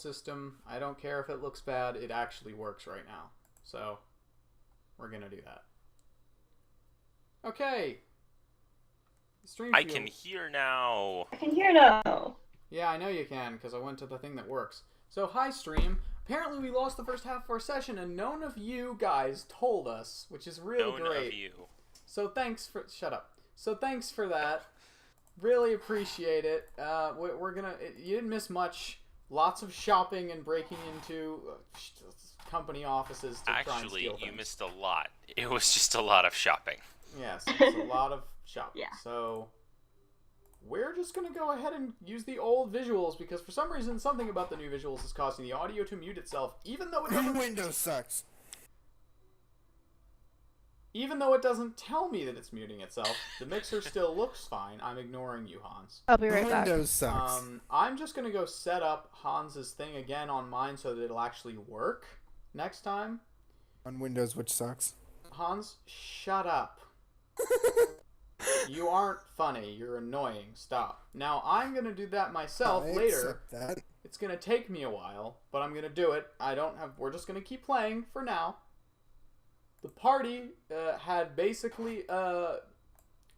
system. I don't care if it looks bad. It actually works right now. So, we're going to do that. Okay. Stream I can hear now. I can hear now. Yeah, I know you can, because I went to the thing that works. So, hi, stream. Apparently, we lost the first half of our session, and none of you guys told us, which is really great. None of you. So, thanks for... Shut up. So, thanks for that. Really appreciate it. We're gonna... You didn't miss much. Lots of shopping and breaking into company offices to try and steal Actually, things. you missed a lot. It was just a lot of shopping. Yes, it's a lot of shopping. Yeah. So, we're just going to go ahead and use the old visuals, because for some reason, something about the new visuals is causing the audio to mute itself, even though it doesn't... Windows sucks. Even though it doesn't tell me that it's muting itself, the mixer still looks fine. I'm ignoring you, Hans. I'll be right back. Windows sucks. I'm just going to go set up Hans's thing again on mine so that it'll actually work next time. On Windows, which sucks. Hans, shut up. You aren't funny. You're annoying. Stop. Now, I'm going to do that myself I later. accept that. It's going to take me a while, but I'm going to do it. We're just going to keep playing for now. The party had basically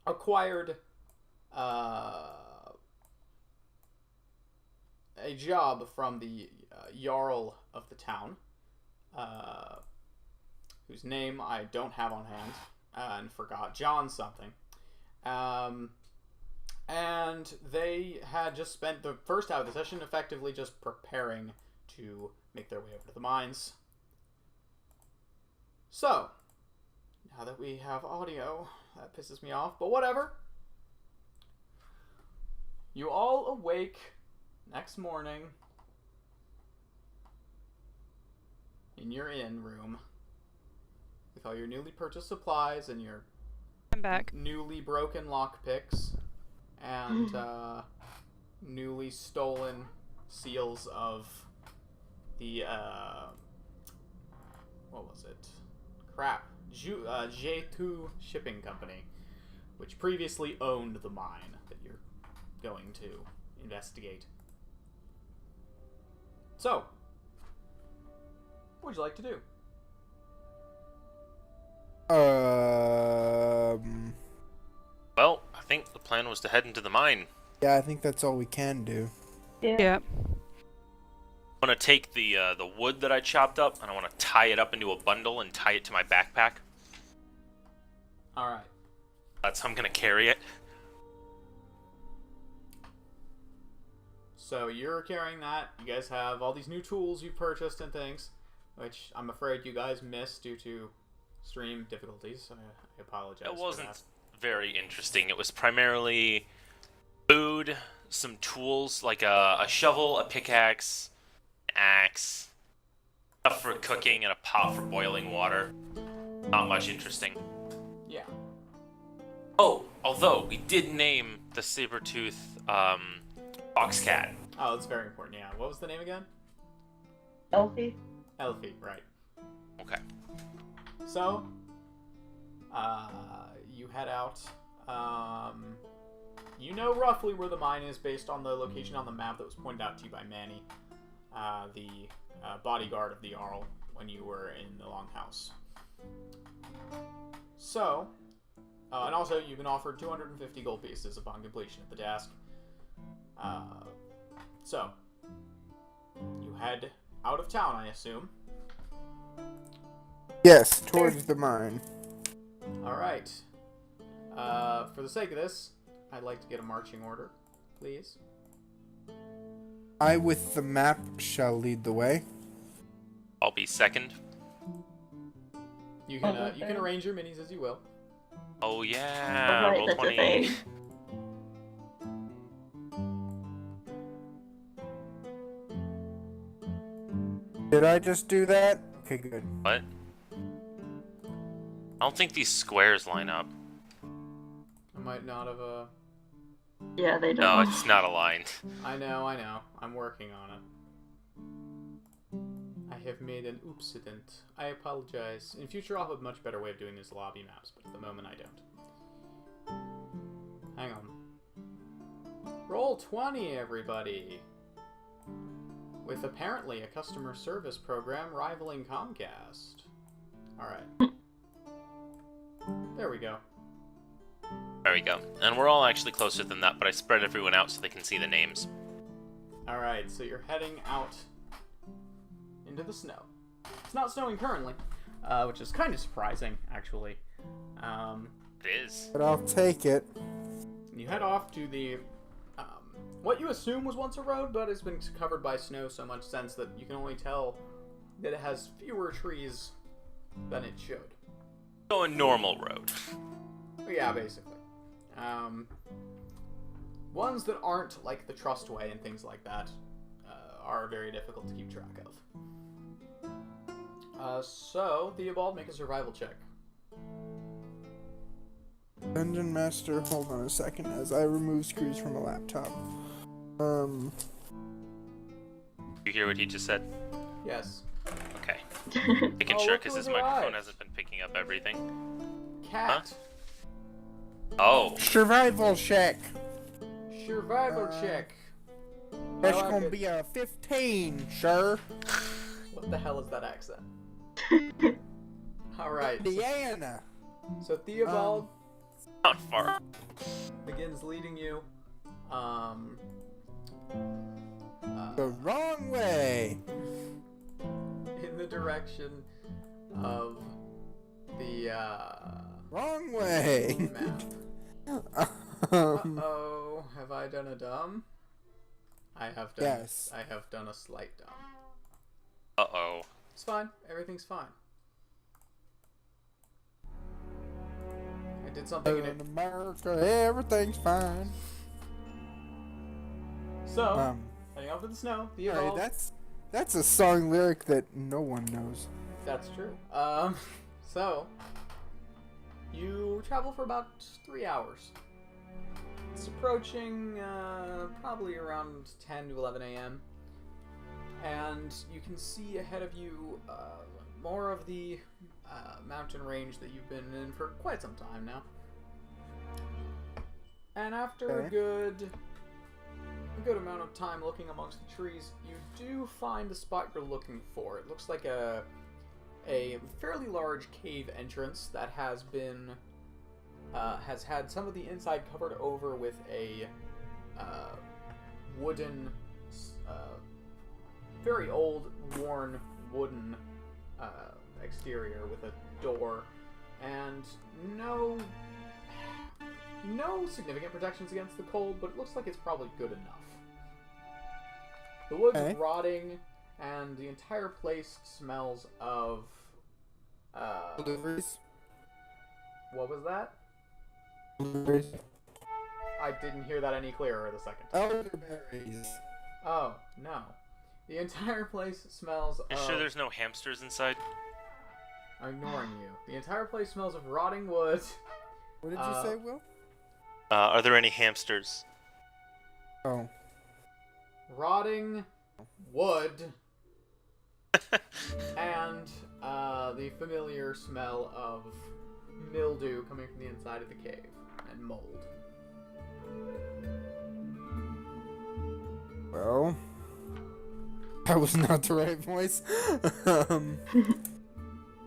acquired a job from the Jarl of the town, whose name I don't have on hand and forgot. John something. And they had just spent the first half of the session effectively just preparing to make their way over to the mines. So, now that we have audio, that pisses me off, but whatever. You all awake next morning in your inn room with all your newly purchased supplies and your I'm back. newly broken lockpicks and newly stolen seals of the what was it? Crap. J2 Shipping Company, which previously owned the mine that you're going to investigate. So, what would you like to do? Well, I think the plan was to head into the mine. Yeah, I think that's all we can do. Yeah. I want to take the wood that I chopped up, and I want to tie it up into a bundle and tie it to my backpack. Alright. That's how I'm going to carry it. So you're carrying that. You guys have all these new tools you've purchased and things, which I'm afraid you guys missed due to stream difficulties. I apologize. It for wasn't that. very interesting. It was primarily food, some tools like a shovel, a pickaxe, an axe, stuff for cooking, and a pot for boiling water. Not much interesting. Yeah. Oh, although we did name the saber-tooth box cat. Oh, that's very important. Yeah. What was the name again? Elfie? Elfie, right. Okay. So, you head out. You know roughly where the mine is based on the location on the map that was pointed out to you by Manny, the bodyguard of the Jarl, when you were in the Longhouse. So, and also you've been offered 250 gold pieces upon completion at the desk. So, you head out of town, I assume. Yes, towards the mine. Alright. For the sake of this, I'd like to get a marching order, please. I with the map shall lead the way. I'll be second. You can arrange your minis as you will. Oh yeah, Right, roll that's a 20. thing. Did I just do that? Okay, good. What? I don't think these squares line up. I might not have, Yeah, they don't. No, it's not aligned. I know. I'm working on it. I have made an oopsident. I apologize. In future, I'll have a much better way of doing these lobby maps, but at the moment, I don't. Hang on. Roll 20, everybody! with apparently a customer service program rivaling Comcast. Alright. There we go. There we go. And we're all actually closer than that, but I spread everyone out so they can see the names. Alright, so you're heading out into the snow. It's not snowing currently, which is kind of surprising, actually. It is. But I'll take it. You head off to the what you assume was once a road, but has been covered by snow so much since that you can only tell that it has fewer trees than it should. So a normal road. Yeah, basically. Ones that aren't like the Trustway and things like that are very difficult to keep track of. So, Theobald, make a survival check. Dungeon Master, hold on a second as I remove screws from a laptop. You hear what he just said? Yes. Okay. Making Oh, sure look because who his microphone arrived. hasn't been picking up everything. Cat. Oh. Survival check. Survival check. That's I like gonna it. be a 15, sir. What the hell is that accent? Alright. Indiana. So Theobald Not far. begins leading you. The wrong way. In the direction of the Wrong way. map. Uh-oh, have I done a dumb? I have done. Yes. I have done a slight dumb. Uh-oh. It's fine. Everything's fine. I did something in it. In America, everything's fine. So, heading off to the snow. The Alright, evolve. that's a song lyric that no one knows. That's true. So you travel for about 3 hours. It's approaching probably around 10 to 11 a.m. And you can see ahead of you more of the mountain range that you've been in for quite some time now. And after a Okay. good amount of time looking amongst the trees, you do find the spot you're looking for. It looks like a fairly large cave entrance that has been has had some of the inside covered over with a wooden, very old, worn wooden exterior with a door and no significant protections against the cold, but it looks like it's probably good enough. The wood's Okay. rotting, and the entire place smells of Blueberries. what was that? Blueberries. I didn't hear that any clearer the second. Elderberries. Oh, no. The entire place smells You of... sure there's no hamsters inside? I'm ignoring you. The entire place smells of rotting wood, What did you say, Will? Are there any hamsters? Oh. rotting wood, and the familiar smell of mildew coming from the inside of the cave, and mold. Well, that was not the right voice.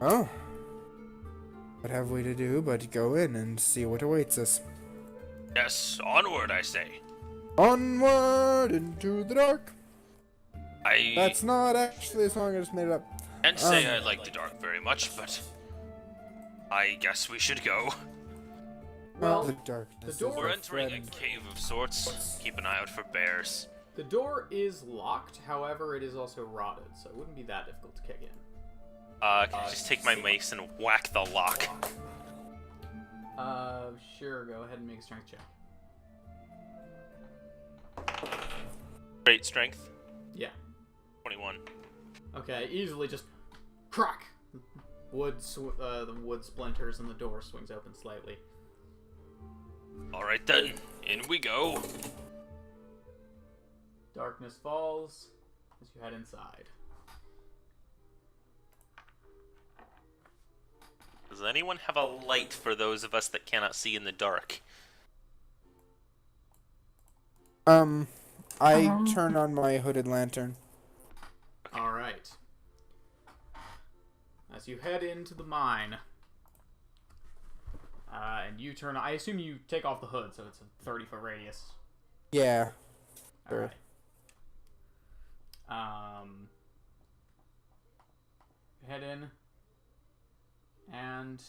Oh. What have we to do but go in and see what awaits us? Yes, onward, I say. Onward into the dark. I That's not actually a song, I just made it up. can't say I like the dark very much, but I guess we should go. Well, the darkness. the door- is We're a entering a friend. cave of sorts. Keep an eye out for bears. the door is locked, however, it is also rotted, so it wouldn't be that difficult to kick in. Can I just take my mace and whack the lock? Sure, go ahead and make a strength check. Great strength. Yeah. 21. Okay, easily just crack. The wood splinters and the door swings open slightly. Alright then, in we go. Darkness falls as you head inside. Does anyone have a light for those of us that cannot see in the dark? I turn on my hooded lantern. as you head into the mine. And you turn. I assume you take off the hood, so it's a 30-foot radius. Yeah. All Sure. right. Head in, and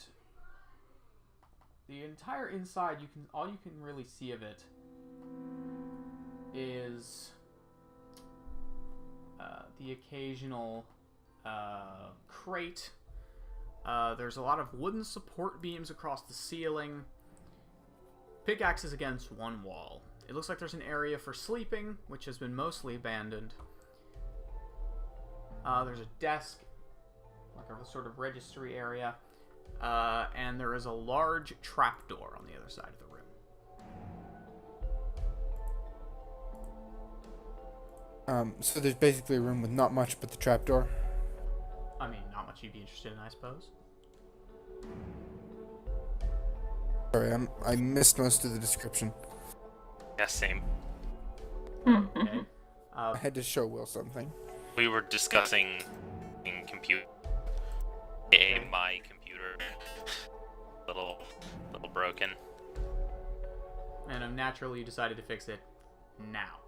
the entire inside, all you can really see of it is the occasional crate. There's a lot of wooden support beams across the ceiling. Pickaxes against one wall. It looks like there's an area for sleeping, which has been mostly abandoned. There's a desk, like a sort of registry area, and there is a large trapdoor on the other side of the room. So there's basically a room with not much but the trapdoor. I mean, not much you'd be interested in, I suppose. Sorry, I missed most of the description. Yeah, same. Okay. I had to show Will something. We were discussing in compute. My computer. little broken. And naturally, you decided to fix it now.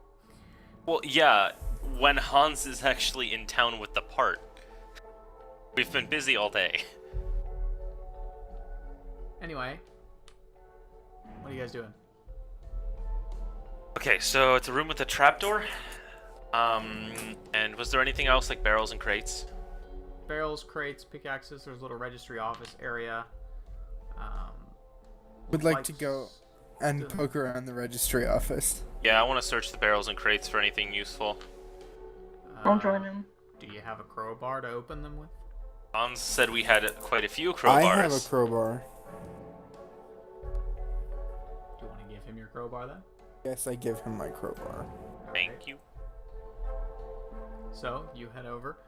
Well, yeah, when Hans is actually in town with the part. We've been busy all day. Anyway, what are you guys doing? Okay, so it's a room with a trapdoor. And was there anything else like barrels and crates? Barrels, crates, pickaxes. There's a little registry office area. Would like to go and poke around the registry office. Yeah, I want to search the barrels and crates for anything useful. I'll join him. Do you have a crowbar to open them with? Hans said we had quite a few crowbars. I have a crowbar. Do you want to give him your crowbar then? Yes, I give him my crowbar. Thank you. So, you head over.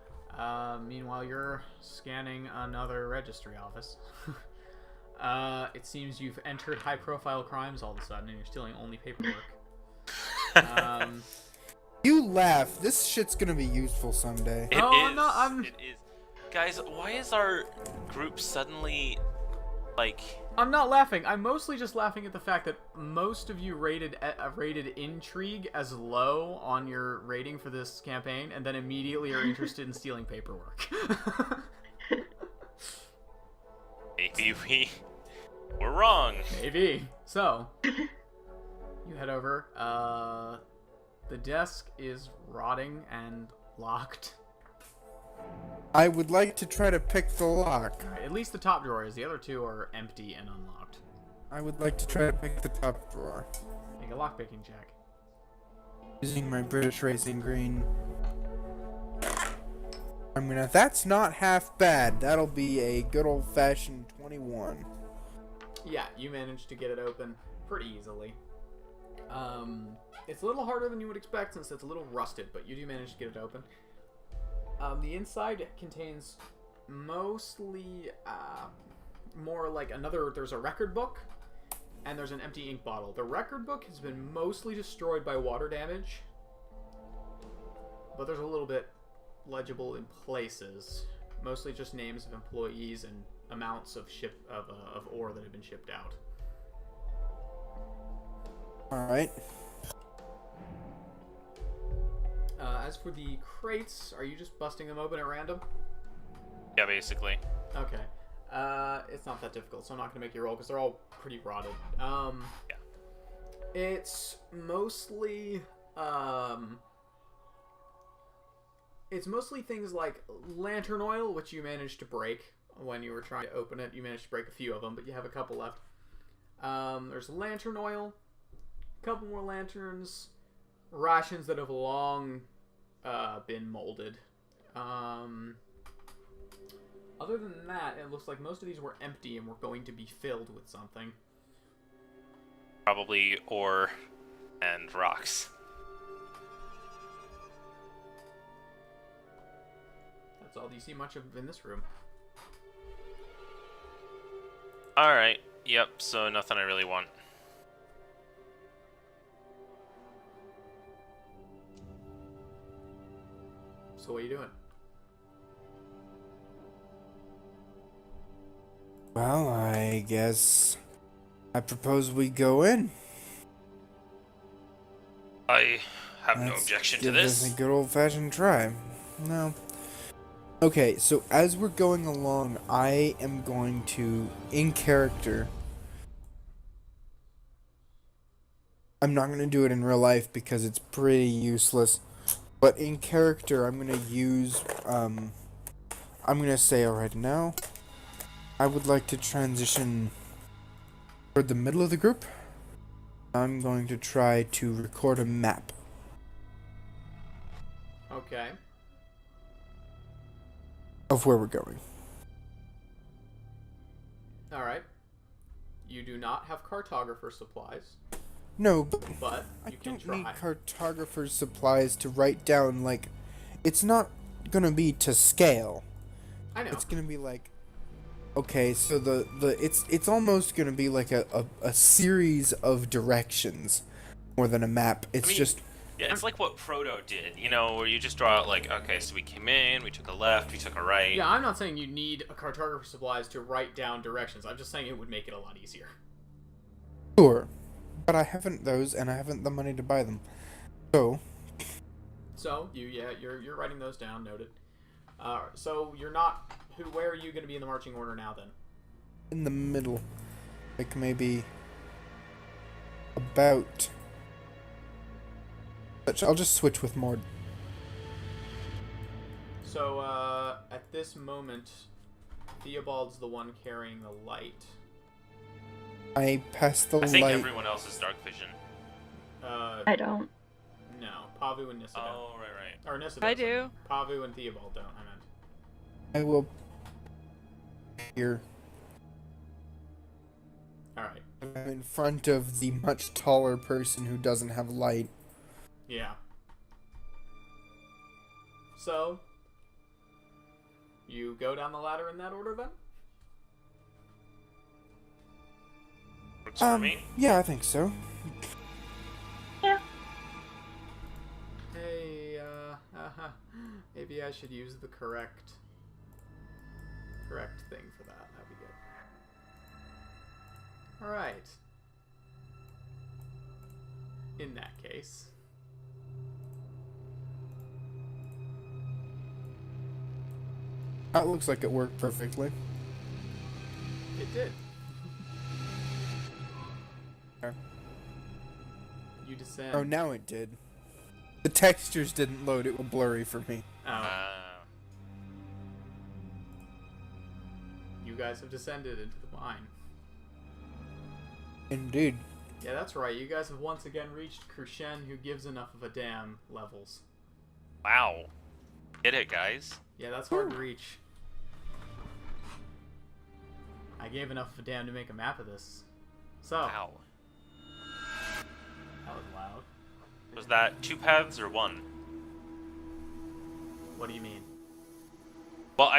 Meanwhile, you're scanning another registry office. It seems you've entered high-profile crimes all of a sudden, and you're stealing only paperwork. You laugh. This shit's gonna be useful someday. It Oh, is. no, I'm- It is. Guys, why is our group suddenly, like... I'm not laughing. I'm mostly just laughing at the fact that most of you rated intrigue as low on your rating for this campaign, and then immediately are interested in stealing paperwork. Maybe we were wrong. Maybe. So, you head over. The desk is rotting and locked. I would like to try to pick the lock. At least the top drawer is. The other two are empty and unlocked. I would like to try to pick the top drawer. Make a lockpicking check. Using my British Racing Green. That's not half bad. That'll be a good old-fashioned 21. Yeah, you managed to get it open pretty easily. It's a little harder than you would expect since it's a little rusted, but you do manage to get it open. The inside contains mostly more like there's a record book and there's an empty ink bottle. The record book has been mostly destroyed by water damage, but there's a little bit legible in places. Mostly just names of employees and amounts of ore that have been shipped out. Alright. As for the crates, are you just busting them open at random? Yeah, basically. Okay. It's not that difficult, so I'm not going to make you roll because they're all pretty rotted. Yeah. It's mostly things like lantern oil, which you managed to break when you were trying to open it. You managed to break a few of them, but you have a couple left. There's lantern oil, a couple more lanterns, rations that have long been molded. Other than that, it looks like most of these were empty and were going to be filled with something. Probably ore and rocks. That's all you see much of in this room. Alright, yep, so nothing I really want. So what are you doing? Well, I guess I propose we go in. I have no Let's objection to give this. a good old-fashioned try. No. Okay, so as we're going along, I am going to, in character, I'm not going to do it in real life because it's pretty useless, but in character, I'm going to use, I'm going to say, alright, now, I would like to transition toward the middle of the group. I'm going to try to record a map. Okay. Of where we're going. Alright. You do not have cartographer supplies, No, but but I you can don't try. need cartographer's supplies to write down, like, it's not gonna be to scale. I know. It's gonna be like, okay, so it's almost gonna be like a series of directions more than a map. It's just, Yeah, it's like what Frodo did, you know, where you just draw out like, okay, so we came in, we took a left, we took a right. Yeah, I'm not saying you need a cartographer supplies to write down directions. I'm just saying it would make it a lot easier. sure. But I haven't those, and I haven't the money to buy them. So, So you're writing those down. Noted. So you're not. Where are you going to be in the marching order now? Then. in the middle. Like, maybe about... I'll just switch with Mord. So at this moment, Theobald's the one carrying the light. I pass the I think light... everyone else is dark vision. I don't. No, Pavu and Nissa don't. Oh, right. Or Nissa I doesn't. do. Pavu and Theobald don't. I meant. I will... Here. All right. I'm in front of the much taller person who doesn't have light. Yeah. So, you go down the ladder in that order then? Works for me. Yeah, I think so. Yeah. Hey, maybe I should use the correct thing for that. That'd be good. Alright. In that case. That looks like it worked perfectly. It did. Okay. You descend. Oh, now it did. The textures didn't load, it was blurry for me. Oh. You guys have descended into the mine. Indeed. Yeah, that's right. You guys have once again reached Crescend Who Gives Enough of a Damn levels. Wow. Did it, guys. Yeah, that's hard to reach. I gave enough of a damn to make a map of this. So, Wow. that was loud. Was that 2 paths or 1? What do you mean? Well,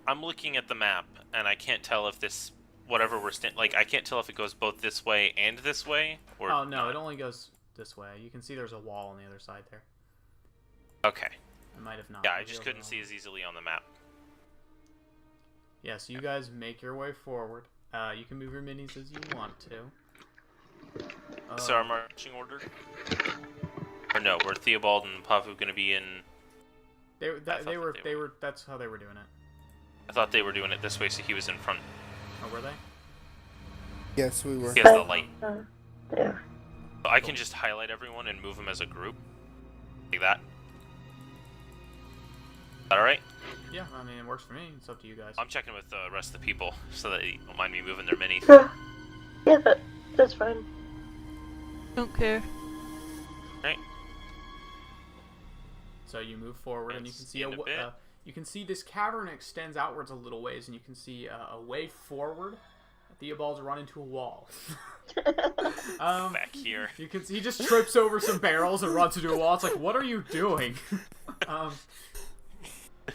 I'm looking at the map, and I can't tell if this, whatever we're like, I can't tell if it goes both this way and this way, or Oh, no, not. it only goes this way. You can see there's a wall on the other side there. Okay. I might have not. Yeah, I just revealed couldn't it see all. as easily on the map. Yeah, so you guys make your way forward. You can move your minis as you want to. So our marching order? Or no, were Theobald and Pavu going to be in... They I thought that they were. that's how they were doing it. I thought they were doing it this way, so he was in front. Oh, were they? Yes, we were. He has the light. Yeah. So I can just highlight everyone and move them as a group. Like that. Is that alright? Yeah, I mean, it works for me. It's up to you guys. I'm checking with the rest of the people, so that they don't mind me moving their minis. Yeah, that's fine. Don't care. Right? So you move forward, and you can It's see in a bit. you can see this cavern extends outwards a little ways, and you can see a way forward. Theobald's run into a wall. Back here. You can see he just trips over some barrels and runs into a wall. It's like, what are you doing?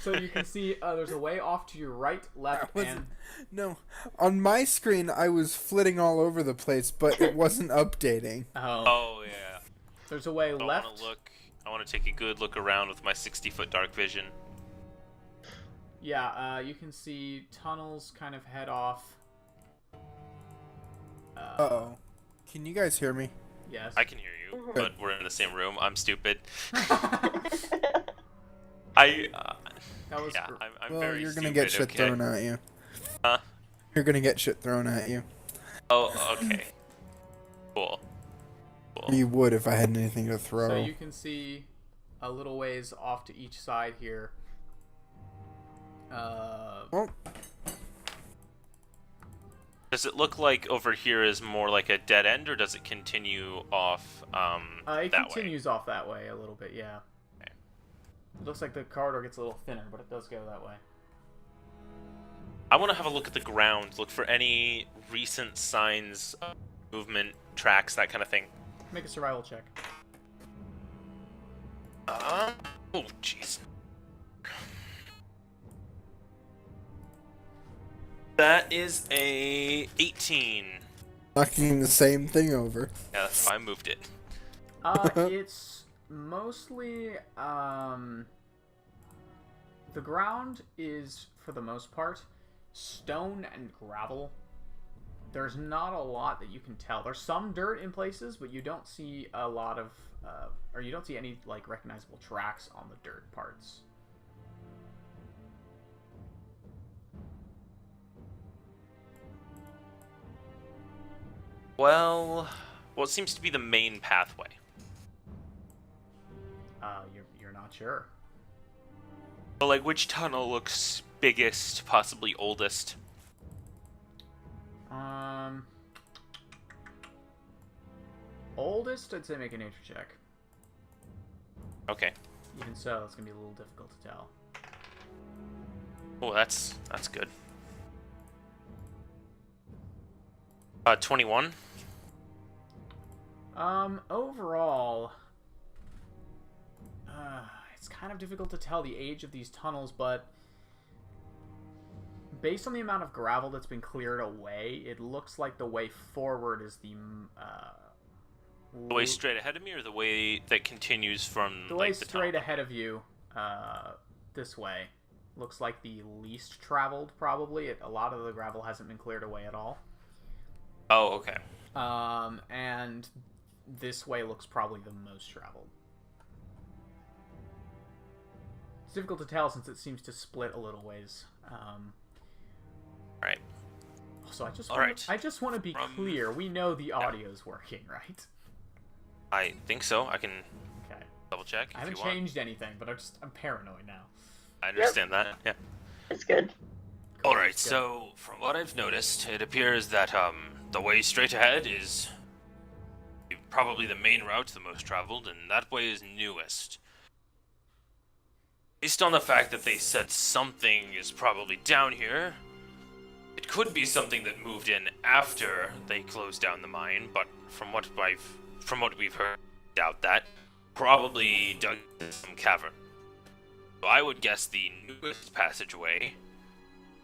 So you can see there's a way off to your right, left, and No, on my screen I was flitting all over the place, but it wasn't updating. Oh, yeah. there's a way I left. want to look. I want to take a good look around with my 60-foot dark vision. Yeah, you can see tunnels kind of head off Uh-oh. Can you guys hear me? Yes. I can hear you, Mhm. but we're in the same room. I'm stupid. That was Yeah, gr- I'm Well, very you're gonna stupid, get shit okay? thrown at you. Huh? You're gonna get shit thrown at you. Oh, okay. Cool. You would if I had anything to throw. So you can see a little ways off to each side here. Oh, Does it look like over here is more like a dead end, or does it continue off it that way? continues off that way a little bit, yeah. Okay. It looks like the corridor gets a little thinner, but it does go that way. I want to have a look at the ground, look for any recent signs of movement, tracks, that kind of thing. Make a survival check. Oh, jeez. That is a 18. knocking the same thing over. Yeah, that's why I moved it. It's mostly, the ground is, for the most part, stone and gravel. There's not a lot that you can tell. There's some dirt in places, but you don't see a lot of, or you don't see any, like, recognizable tracks on the dirt parts. Well, what seems to be the main pathway? You're not sure. But, like, which tunnel looks biggest, possibly oldest? Oldest, I'd say make a nature check. Okay. Even so, it's gonna be a little difficult to tell. Oh, that's good. 21. Overall, it's kind of difficult to tell the age of these tunnels, but based on the amount of gravel that's been cleared away, it looks like the way forward is the way straight ahead of me, or the way that continues from the way like the straight tunnel? ahead of you, this way, looks like the least traveled. Probably, a lot of the gravel hasn't been cleared away at all. Oh, okay. And this way looks probably the most traveled. It's difficult to tell since it seems to split a little ways. Right. So I just All wanna, right. I just want to be clear. We know the audio's working, right? I think so. I can Okay. double check I if haven't you want. changed anything, but I'm paranoid now. I understand that. Yeah. It's good. Cool, All right. let's go. So, from what I've noticed, it appears that the way straight ahead is probably the main route, the most traveled, and that way is newest. Based on the fact that they said something is probably down here, it could be something that moved in after they closed down the mine. But from what we've heard, doubt that. Probably dug some cavern. So I would guess the newest passageway,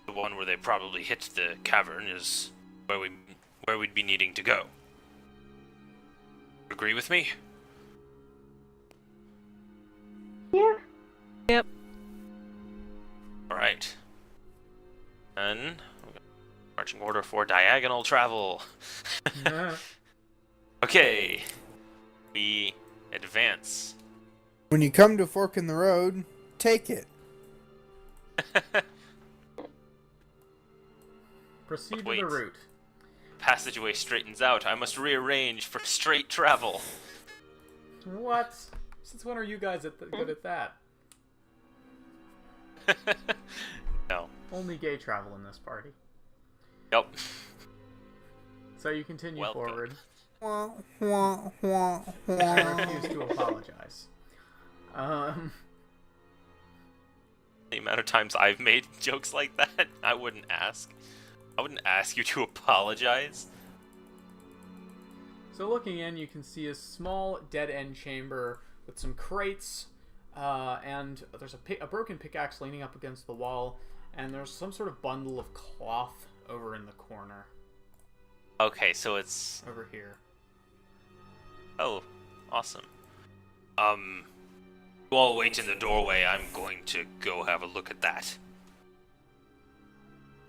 the one where they probably hit the cavern, is where we'd be needing to go. Agree with me? Yeah. Yep. Alright. Then, marching order for diagonal travel. Okay. We advance. When you come to a fork in the road, take it. Proceed to Wait. the route. Passageway straightens out. I must rearrange for straight travel. What? Since when are you guys good at that? No. Only gay travel in this party. Yep. So you continue Welcome. forward. Wah, wah, wah, I wah. refuse to apologize. The amount of times I've made jokes like that, I wouldn't ask. I wouldn't ask you to apologize. So looking in, you can see a small dead-end chamber with some crates, and there's a broken pickaxe leaning up against the wall, and there's some sort of bundle of cloth over in the corner, Okay, so it's... over here. Oh, awesome. You all wait in the doorway. I'm going to go have a look at that.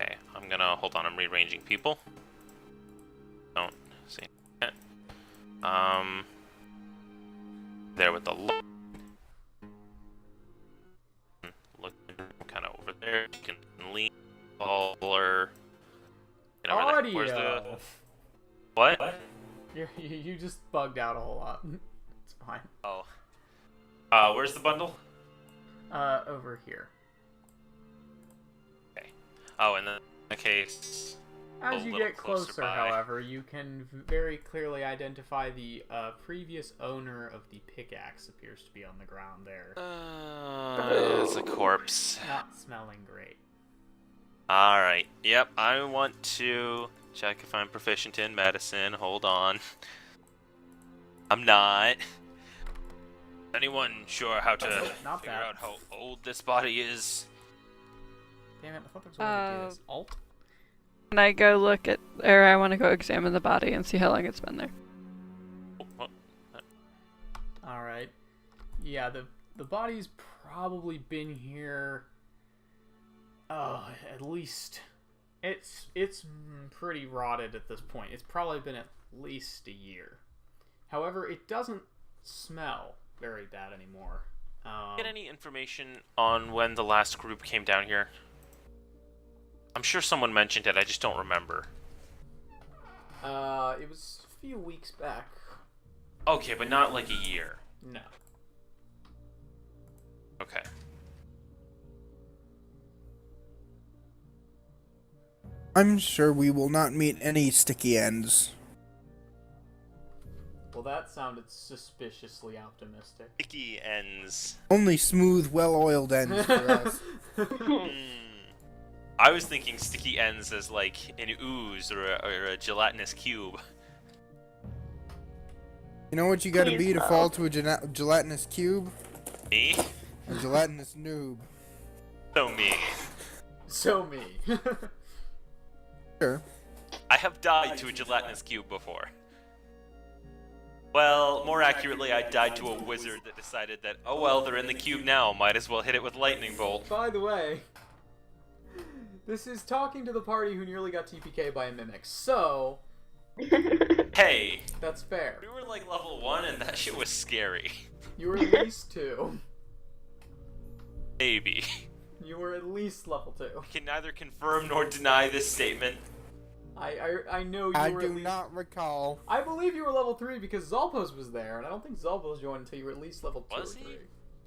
Okay, I'm gonna... Hold on, I'm rearranging people. Don't There with the look kind of over there. You can lean taller. You know, Audio. where's the what? You just bugged out a whole lot. It's fine. Oh. Where's the bundle? Over here. Okay. Oh, in the case. As A you little get closer closer, by. however, you can very clearly identify the previous owner of the pickaxe appears to be on the ground there. It's a corpse. Not smelling great. Alright, yep, I want to check if I'm proficient in medicine. Hold on. I'm not. Anyone sure how to Not figure bad. out how old this body is? Damn it, I thought there was a way to do this. Alt? When I go look at, or I want to go examine the body and see how long it's been there. Oh, Alright. Yeah, the body's probably been here... at least... It's pretty rotted at this point. It's probably been at least a year. However, it doesn't smell very bad anymore. Get any information on when the last group came down here? I'm sure someone mentioned it, I just don't remember. It was a few weeks back. Okay, but not like a year. No. Okay. I'm sure we will not meet any sticky ends. Well, that sounded suspiciously optimistic. Sticky ends. Only smooth, well-oiled ends for us. I was thinking sticky ends as like an ooze or a gelatinous cube. You know what you gotta be to Please, fall to a gelatinous cube? Me? A gelatinous noob. So me. So me. Sure. I have died to a gelatinous cube before. Well, more accurately, I died to a wizard that decided that, oh well, they're in the cube now, might as well hit it with lightning bolt. By the way, this is talking to the party who nearly got TPK by a mimic, so Hey, that's fair. we were like level 1 and that shit was scary. You were at least 2. Maybe. You were at least level 2. Can neither confirm nor deny this statement. I know you I were do at least... not recall. I believe you were level 3 because Zolpos was there, and I don't think Zolpos joined until you were at least level 2 Was or 3. he?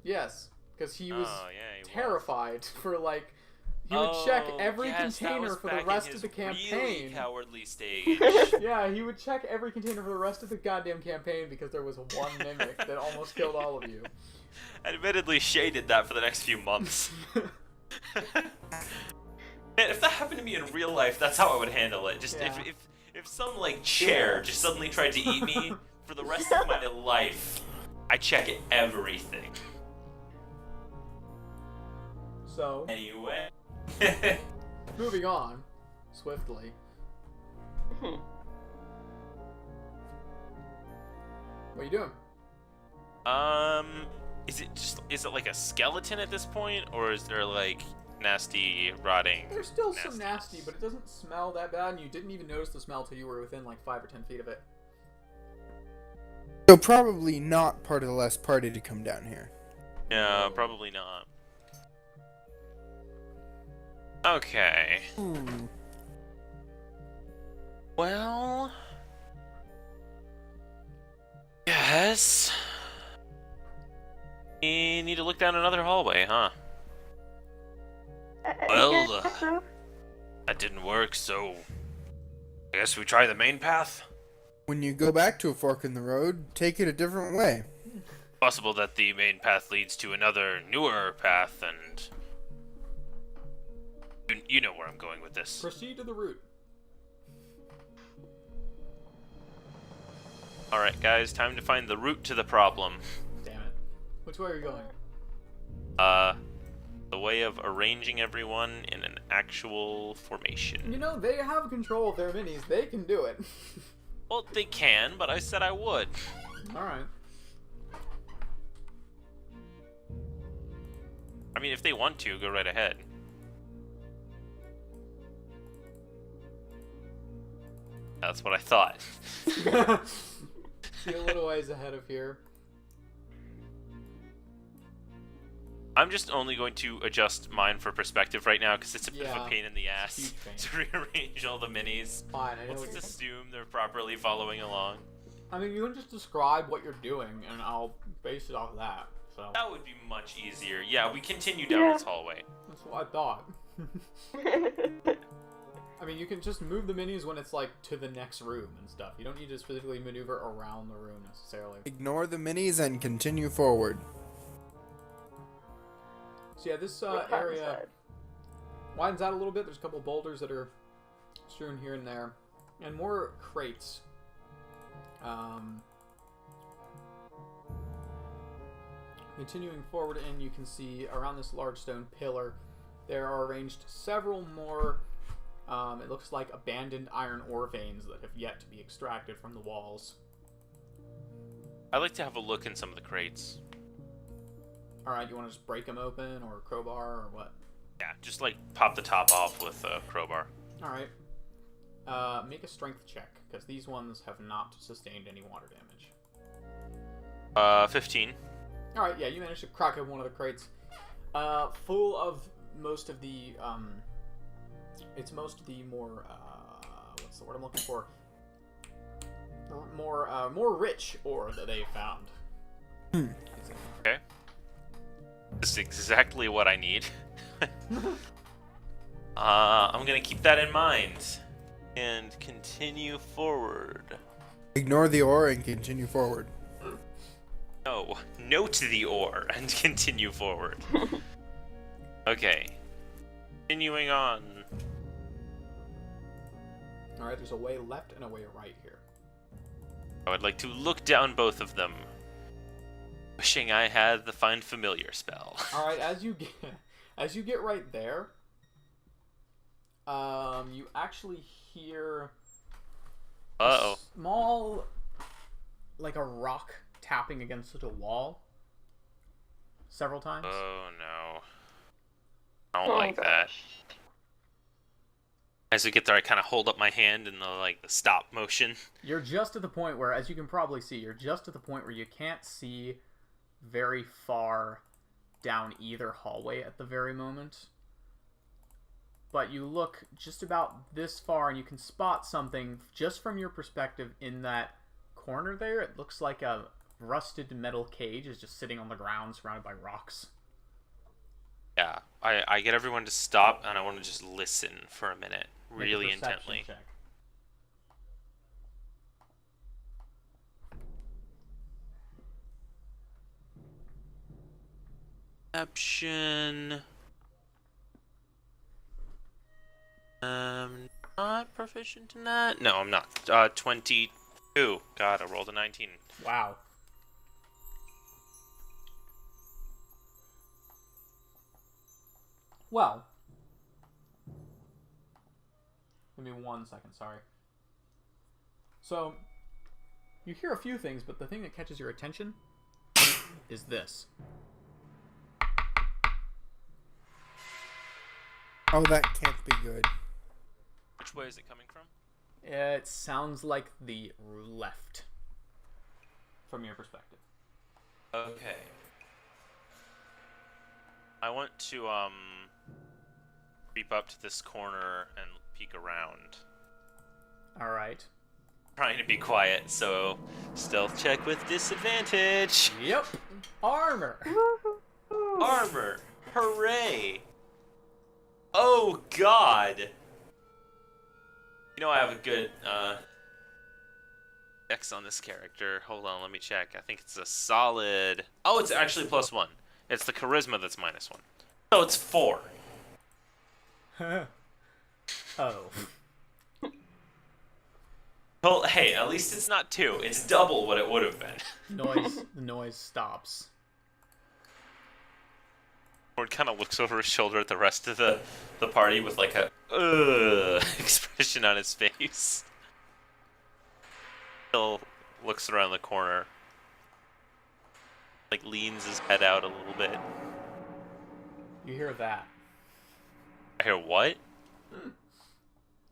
Yes, because he was Oh, yeah, he was. terrified for, like... He would check every yes, that container was for the back in rest his of the really campaign. cowardly stage. Yeah, he would check every container for the rest of the goddamn campaign because there was one mimic that almost killed all of you. Admittedly, Shay did that for the next few months. Man, if that happened to me in real life, that's how I would handle it. Just Yeah. if some like chair just suddenly tried to eat me for the rest of my life, I check everything. So, Anyway. moving on swiftly. What are you doing? Is it like a skeleton at this point, or is there like nasty rotting? There's still some nastiness? nasty, but it doesn't smell that bad, and you didn't even notice the smell till you were within like 5 or 10 feet of it. So probably not part of the last party to come down here. Yeah, probably not. Okay. Ooh. Well, yes. We need to look down another hallway, huh? Well, So? That didn't work, so I guess we try the main path. When you go back to a fork in the road, take it a different way. Possible that the main path leads to another newer path, and you know where I'm going with this. Proceed to the route. Alright guys, time to find the root to the problem. Damn it. Which way are you going? The way of arranging everyone in an actual formation. You know, they have control of their minis. They can do it. Well, they can, but I said I would. Alright. I mean, if they want to, go right ahead. That's what I thought. actually a little ways ahead of here. I'm just only going to adjust mine for perspective right now because it's a bit of Yeah, a pain in the huge ass pain. to rearrange all the minis. Fine, I know Let's what just you're... assume they're properly following along. I mean, you can just describe what you're doing, and I'll base it off of that. So That would be much easier. Yeah, we continue down Yeah. this hallway. that's what I thought. I mean, you can just move the minis when it's like to the next room and stuff. You don't need to physically maneuver around the room necessarily. Ignore the minis and continue forward. So yeah, this Like area said. widens out a little bit. There's a couple boulders that are strewn here and there, and more crates. Continuing forward in, you can see around this large stone pillar, there are arranged several more, it looks like abandoned iron ore veins that have yet to be extracted from the walls. I'd like to have a look in some of the crates. Alright, you want to just break them open, or crowbar, or what? Yeah, just like pop the top off with a crowbar. Alright. Make a strength check, because these ones have not sustained any water damage. 15. Alright, yeah, you managed to crack open one of the crates. Full of most of the, it's most of the more, what's the word I'm looking for? More rich ore that they found. Okay. This is exactly what I need. I'm gonna keep that in mind. And continue forward. Ignore the ore and continue forward. No, note the ore and continue forward. Okay. Continuing on. Alright, there's a way left and a way right here. I would like to look down both of them. Wishing I had the Find Familiar spell. Alright, as you get right there, you actually hear Uh-oh. a small, like a rock tapping against a wall several times. Oh no. I don't like that. As we get there, I kind of hold up my hand in the stop motion. You're just at the point where, as you can probably see, you're just at the point where you can't see very far down either hallway at the very moment. But you look just about this far and you can spot something just from your perspective in that corner there. It looks like a rusted metal cage is just sitting on the ground surrounded by rocks. Yeah, I get everyone to stop, and I want to just listen for a minute, Make a really perception intently. check. Perception. Not proficient in that. No, I'm not. 22. God, I rolled a 19. Wow. Well, give me 1 second, sorry. So, you hear a few things, but the thing that catches your attention is this. Oh, that can't be good. Which way is it coming from? It sounds like the left, from your perspective. Okay. I want to creep up to this corner and peek around. All right. Trying to be quiet, so stealth check with disadvantage. Yep. Armor. Armor. Hooray. Oh God. You know I have a good X on this character. Hold on, let me check. I think it's a solid. Oh, it's actually +1. It's the charisma that's -1. So it's 4. Oh. Well, hey, at least it's not 2. It's double what it would have been. The noise stops. Ford kind of looks over his shoulder at the rest of the party with like a expression on his face. Still looks around the corner. Like leans his head out a little bit. You hear that. I hear what?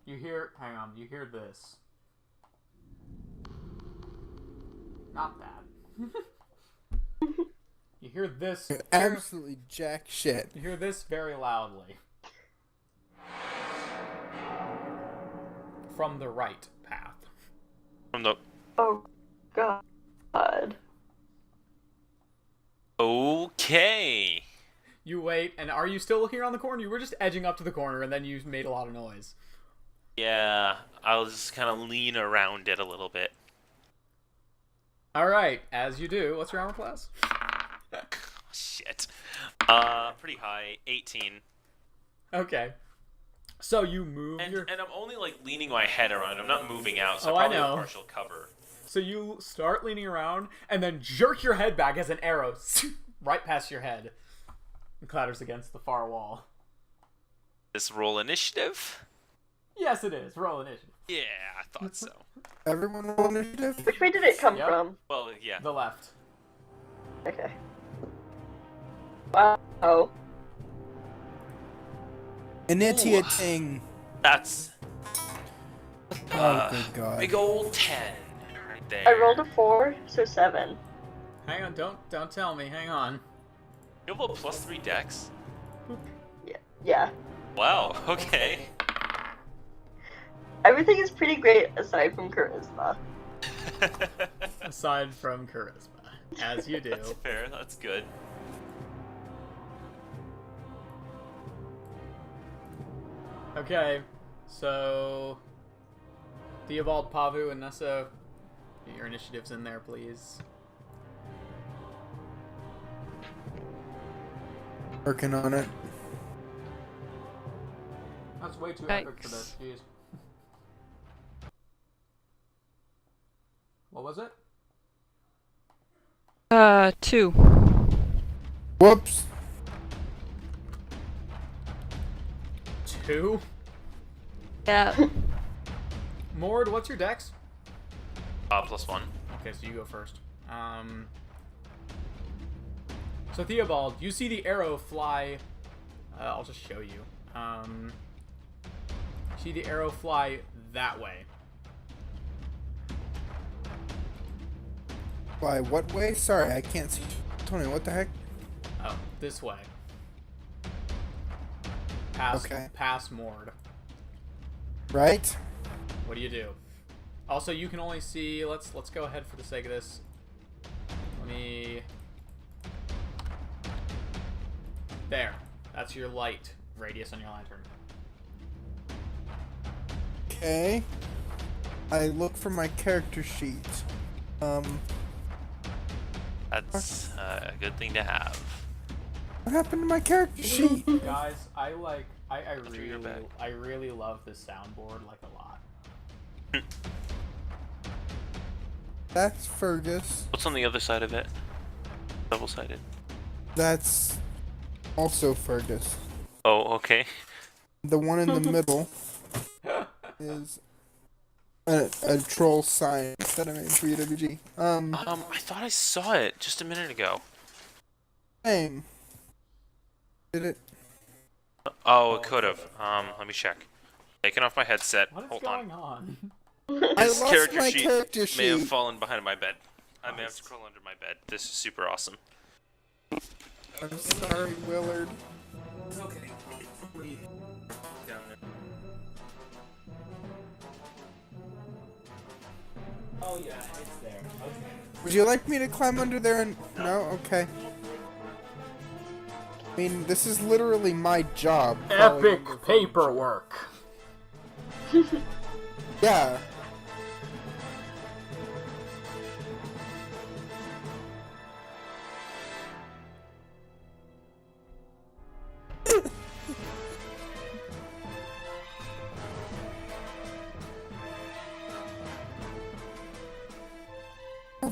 You hear, hang on, you hear this. not that. You hear this. Absolutely jack shit. You hear this very loudly. From the right path. From the. Oh, God. Okay. You wait, and are you still looking around the corner? You were just edging up to the corner, and then you made a lot of noise. Yeah, I'll just kind of lean around it a little bit. Alright, as you do. What's your armor class? Shit. Pretty high. 18. Okay. So you move And your... I'm only like leaning my head around. I'm not moving out, so Oh, I probably know. a partial cover. So you start leaning around, and then jerk your head back as an arrow right past your head. And clatters against the far wall. This roll initiative? Yes, it is. Roll initiative. Yeah, I thought so. Everyone roll initiative? Which way did it come Yep. from? Well, yeah. The left. Okay. Wow. Oh. Initiating. That's Oh, good God. big old 10 right there. I rolled a 4, so 7. Hang on, don't tell me. Hang on. You have a +3 dex? Yeah. Wow, okay. Everything is pretty great aside from charisma. Aside from charisma, as you do. That's fair, that's good. Okay, so Theobald, Pavu, and Nessa, get your initiatives in there, please. Working on it. That's way too Yikes. epic for this. Jeez. What was it? 2. Whoops. 2? Yeah. Mord, what's your dex? +1. Okay, so you go first. So Theobald, you see the arrow fly. I'll just show you. See the arrow fly that way. By what way? Sorry, I can't see. Tony, what the heck? Oh, this way. Past, Okay. past Mord. Right? What do you do? Also, you can only see. Let's go ahead for the sake of this. Let me. There. That's your light radius on your lantern. Okay. I look for my character sheet. That's a good thing to have. What happened to my character sheet? Guys, I through your bag. really love this soundboard like a lot. That's Fergus. What's on the other side of it? Double-sided. That's also Fergus. Oh, okay. The one in the middle is a troll sign that I made for UWG. I thought I saw it just a minute ago. Same. Did it? Oh, it could have. Let me check. Taking off my headset. What is Hold going on. on? I This lost character my sheet character May have sheet. fallen behind my bed. I may have to crawl under my bed. This is super awesome. I'm sorry, Willard. Okay. Oh yeah, it's there. Okay. Would you like me to climb under there and... No? Okay. I mean, this is literally my job. crawling under paperwork. furniture. Yeah.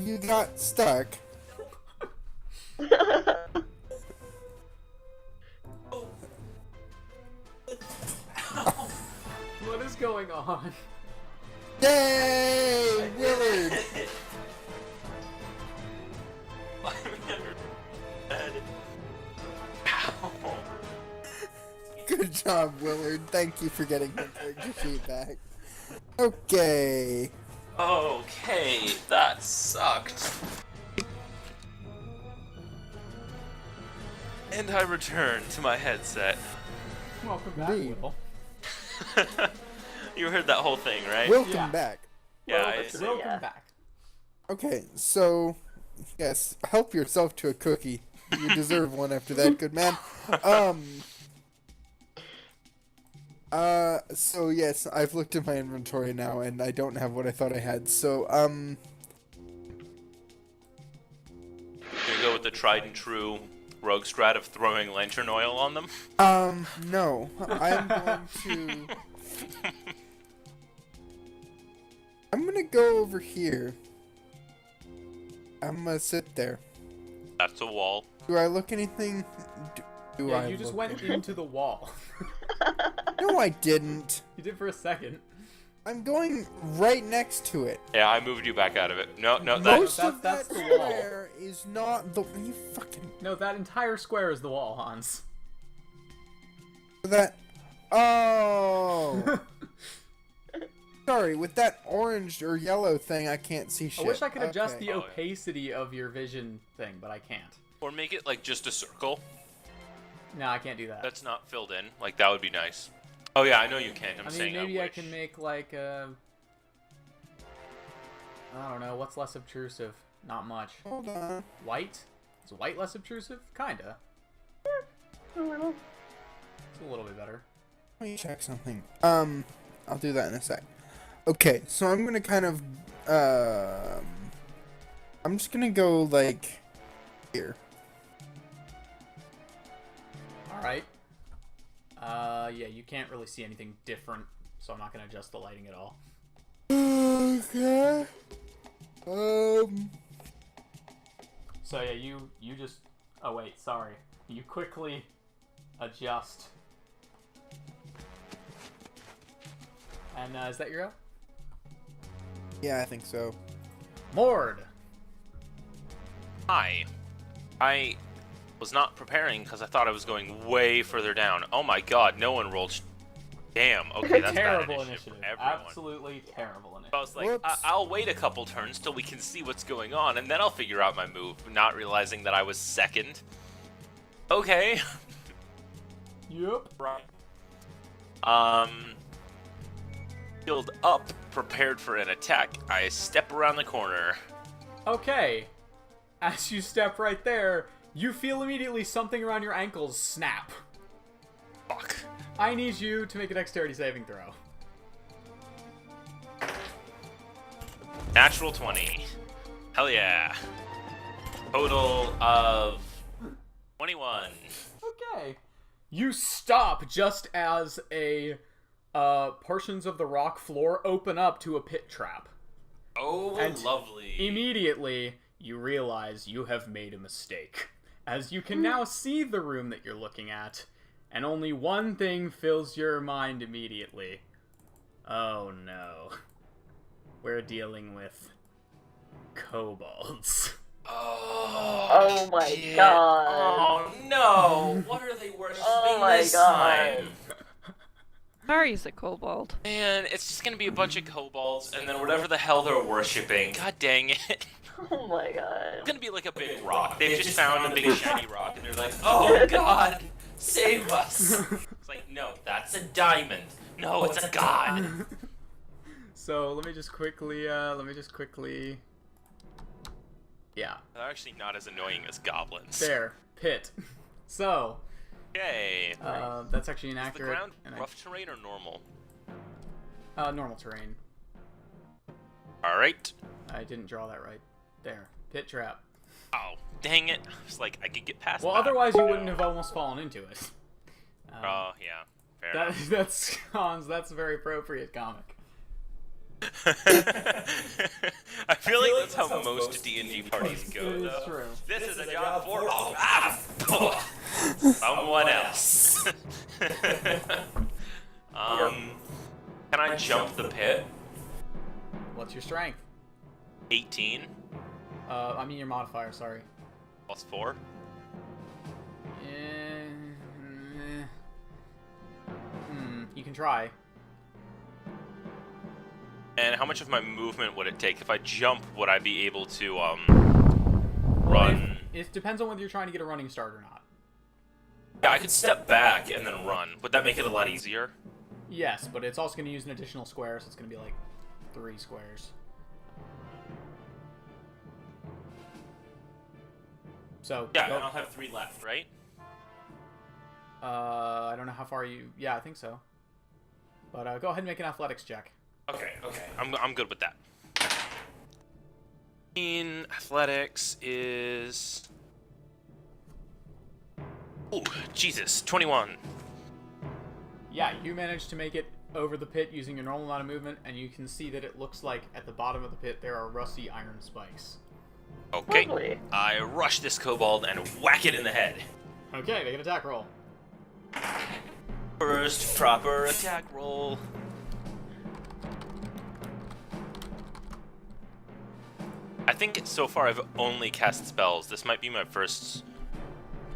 You got stuck. What is going on? Yay! Willard! Good job, Willard. Thank you for getting my character sheet back. Okay. Okay, that sucked. And I return to my headset. Welcome back, Indeed. Will. You heard that whole thing, right? Welcome Yeah. back. Yeah, Welcome yeah. back. Okay, so yes, help yourself to a cookie. You deserve one after that, good man. So yes, I've looked at my inventory now, and I don't have what I thought I had. So, You go with the tried and true rogue strat of throwing lantern oil on them. no, I'm going to. I'm gonna go over here. I'm gonna sit there. That's a wall. Do I look anything? Do Yeah, I you just look went anything? into the wall. No, I didn't. You did for a second. I'm going right next to it. Yeah, I moved you back out of it. No, that. Most that- of that's that the wall. square is not the. You fucking. No, that entire square is the wall, Hans. That. Oh. Sorry, with that orange or yellow thing, I can't see shit. I wish I could adjust Okay. the opacity of your vision thing, but I can't. Or make it like just a circle No, I can't do that. that's not filled in. Like that would be nice. Oh yeah, I know you can't. I'm I mean, saying maybe I wish. can make like a. I don't know. What's less obtrusive? Not much. Hold on. White? Is white less obtrusive? Kinda. A little. It's a little bit better. Let me check something. I'll do that in a sec. Okay, so I'm gonna kind of, I'm just gonna go like here. All right. Yeah, you can't really see anything different, so I'm not gonna adjust the lighting at all. Okay. So yeah, you just. Oh wait, sorry. You quickly adjust. And is that your go? Yeah, I think so. Mord. Hi. I was not preparing because I thought I was going way further down. Oh my god, no one rolled. Damn. Okay, that's Terrible bad initiative. for everyone. Absolutely terrible initiative. I was like, Whoops. I'll wait a couple turns till we can see what's going on, and then I'll figure out my move. Not realizing that I was second. Okay. Yep. Right. Healed up, prepared for an attack. I step around the corner. Okay. As you step right there, you feel immediately something around your ankles snap. Fuck. I need you to make a dexterity saving throw. Natural 20. Hell yeah. Total of 21. Okay. You stop just as a portions of the rock floor open up to a pit trap. Oh, And lovely. Immediately, you realize you have made a mistake, as you can now see the room that you're looking at, and only one thing fills your mind immediately. Oh no. We're dealing with kobolds. Oh my shit. god. Oh no! What are they worshipping Oh my this god. time? Harry's a kobold. Man, it's just gonna be a bunch of kobolds, and then whatever the hell they're worshipping. God dang it! Oh my god. It's gonna be like a big rock. They've just found a big shiny rock, and they're like, "Oh God, save us!" It's like, no, that's a diamond. No, it's a god. So let me just quickly. Yeah, They're actually not as annoying as goblins. there, pit. So Yay. that's actually Is the inaccurate. ground and rough terrain or normal? normal terrain. All right. I didn't draw that right. There, pit trap. Oh, dang it! I was like, I could get past Well, that. otherwise you wouldn't have almost fallen into it. Oh yeah, fair That, enough. that's Hans. That's a very appropriate comic. I feel like that's how most D&D parties go, It is though. true. This is a job for someone else. Can I jump the pit? What's your strength? 18 I mean your modifier. Sorry. plus 4. You can try. And how much of my movement would it take? If I jump, would I be able to Well, run? It depends on whether you're trying to get a running start or not. Yeah, I could step back and then run. Would that make it a lot easier? Yes, but it's also going to use an additional square, so it's going to be like 3 squares. So, Yeah, go- and I'll have 3 left, right? I don't know how far you... Yeah, I think so. But go ahead and make an athletics check. Okay. I'm good with that. In athletics is... Ooh, Jesus, 21. Yeah, you managed to make it over the pit using your normal amount of movement, and you can see that it looks like at the bottom of the pit there are rusty iron spikes. Okay, Lovely. I rush this kobold and whack it in the head. Okay, make an attack roll. First proper attack roll. I think so far I've only cast spells. This might be my first...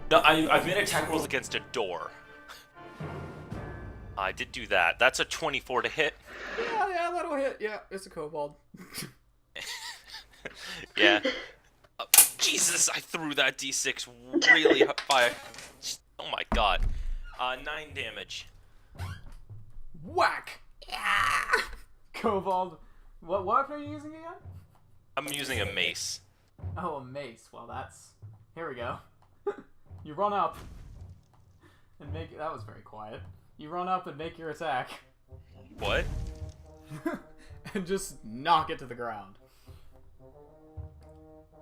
No, I've made attack rolls against a door. I did do that. That's a 24 to hit. Yeah, that'll hit. Yeah, it's a kobold. Yeah. Jesus, I threw that d6 really high. Oh my god. 9 damage. Whack! Yeah! Kobold. What weapon are you using again? I'm using a mace. Oh, a mace. Well, that's... Here we go. You run up and make... That was very quiet. You run up and make your attack. What? And just knock it to the ground.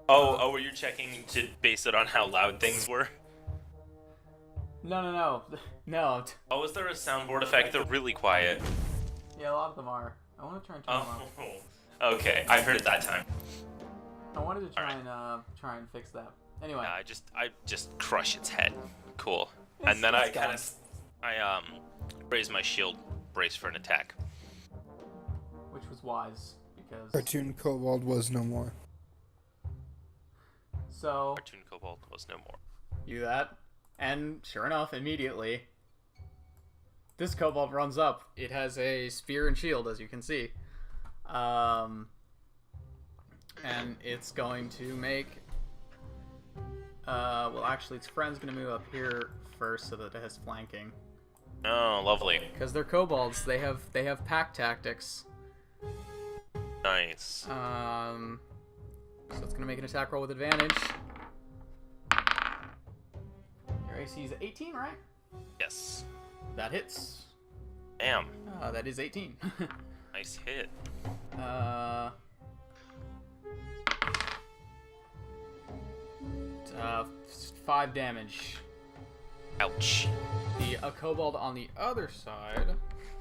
Oh, were you checking to base it on how loud things were? No. No. Oh, is there a soundboard effect? They're really quiet. Yeah, a lot of them are. I want to try and turn them up. Oh, okay. I heard it that time. I wanted to Alright. try and fix that. Anyway. I just crush its head. Cool. It's- And then I it's kind gone. of, raise my shield, brace for an attack. Which was wise, because... Cartoon Kobold was no more. So, Cartoon Kobold was no more. you that. And, sure enough, immediately, this kobold runs up. It has a spear and shield, as you can see. And it's going to make... well, actually, its friend's going to move up here first so that it has flanking. Oh, lovely. Because they're kobolds, they have pack tactics. Nice. So it's gonna make an attack roll with advantage. Your AC is 18, right? Yes. That hits. Damn. That is 18. Nice hit. 5 damage. Ouch. The kobold on the other side.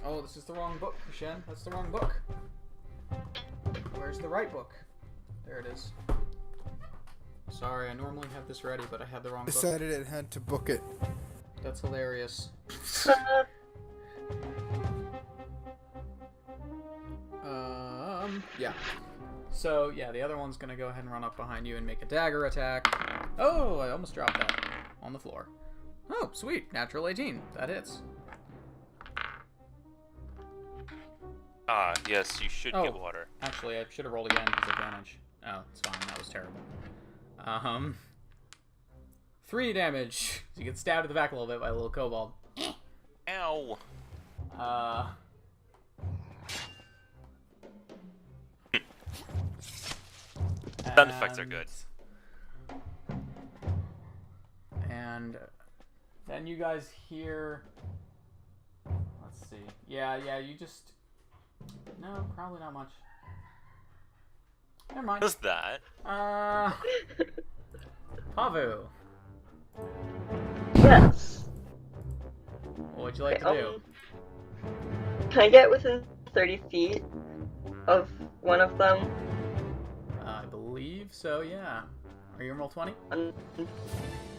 Oh, this is the wrong book, Shen. That's the wrong book. Where's the right book? There it is. Sorry, I normally have this ready, but I had the wrong book. Decided it had to book it. That's hilarious. Yeah. So, yeah, the other one's gonna go ahead and run up behind you and make a dagger attack. Oh, I almost dropped that on the floor. Oh, sweet. Natural 18. That hits. Yes, you should Oh. get water. Actually, I should have rolled again with advantage. Oh, it's fine. That was terrible. 3 damage. So you get stabbed in the back a little bit by a little kobold. Ow. Sound effects are good. And then you guys hear... Let's see. Yeah, you just... No, probably not much. Never mind. What's that? Pavu, Yes. what would you like to do? Can I get within 30 feet of one of them? I believe so, yeah. Are you in roll 20?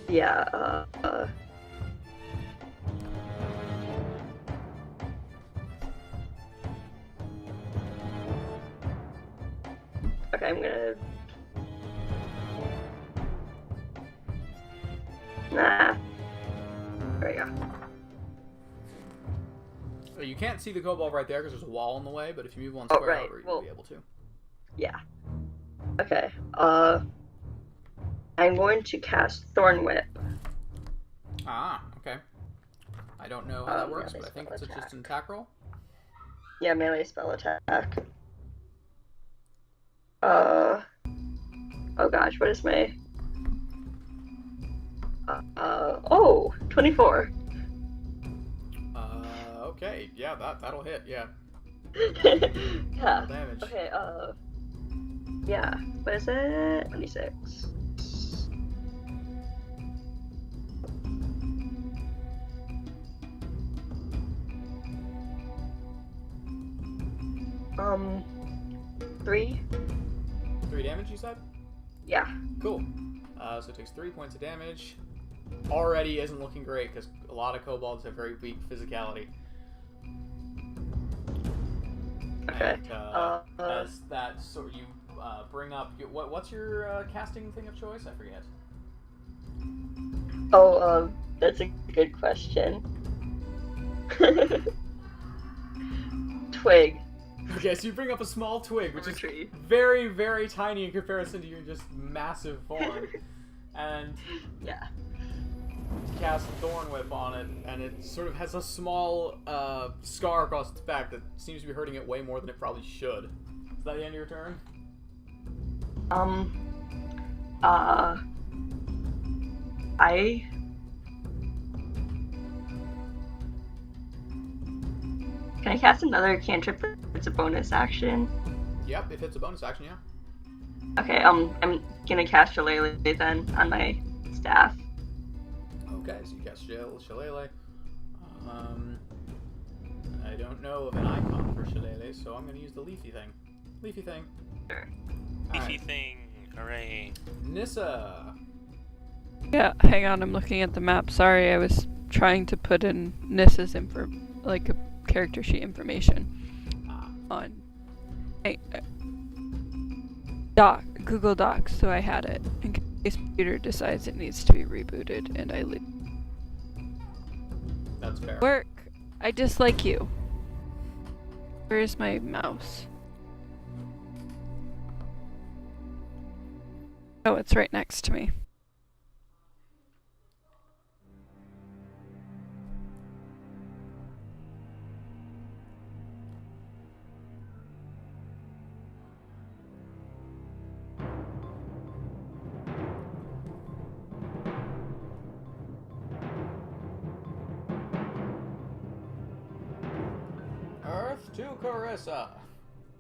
Yeah, Okay, I'm gonna... Nah. There we go. You you can't see the kobold right there because there's a wall in the way, but if you move one Oh, square right. over, you'll Well- be able to. Yeah. Okay. I'm going to cast Thorn Whip. Ah, okay. I don't know how that works, melee but I think spell it's just attack. an attack roll. Yeah, melee spell attack. Oh gosh, what is my... 24. Okay, yeah, that'll hit, yeah. Yeah. Damage. Okay, yeah. What is it? 26. Um, 3? 3 damage, you said? Yeah. Cool. So it takes 3 points of damage. Already isn't looking great because a lot of kobolds have very weak physicality. Okay. And, as that sort you bring up, what's your casting thing of choice? I forget. Oh, that's a good question. Twig. Okay, so you bring up a small twig, which From a is tree. very, very tiny in comparison to your just massive form, and Yeah. cast Thorn Whip on it, and it sort of has a small scar across its back that seems to be hurting it way more than it probably should. Is that the end of your turn? I... Can I cast another cantrip if it's a bonus action? Yep, if it's a bonus action, yeah. Okay, I'm gonna cast Shillelagh then on my staff. Okay, so you cast Shillelagh. I don't know of an icon for Shillelagh, so I'm going to use the leafy thing. Leafy thing. Sure. Beefy Alright, thing. Hooray. Nissa. Yeah, hang on, I'm looking at the map. Sorry, I was trying to put in Nissa's like a character sheet information Ah, on Google Docs, so I had it in case computer decides it needs to be rebooted and I leave that's fair. work. I dislike you. Where is my mouse? Oh, it's right next to me. Earth to Carissa.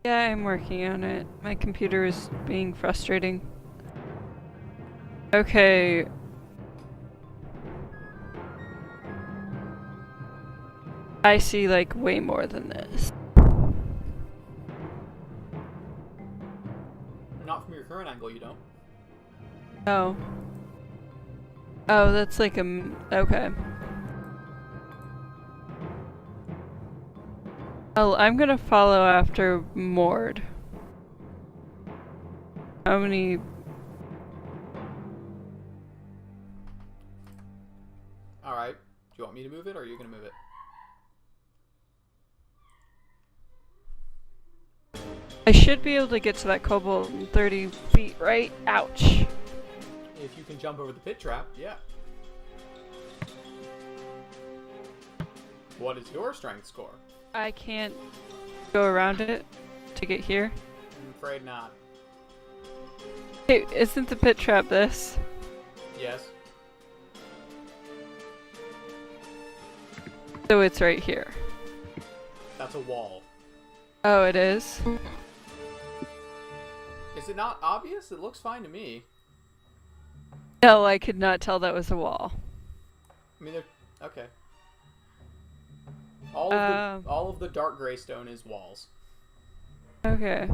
Yeah, I'm working on it. My computer is being frustrating. Okay. I see like way more than this. Not from your current angle, you don't. Oh. Oh, that's like okay. Oh, I'm gonna follow after Mord. How many? Alright. Do you want me to move it, or are you going to move it? I should be able to get to that kobold in 30 feet, right? Ouch. If you can jump over the pit trap, yeah. What is your strength score? I can't go around it to get here. I'm afraid not. Hey, isn't the pit trap this? Yes. So it's right here. That's a wall. Oh, it is? Is it not obvious? It looks fine to me. No, I could not tell that was a wall. I mean, okay. All of the dark gray stone is walls. Okay.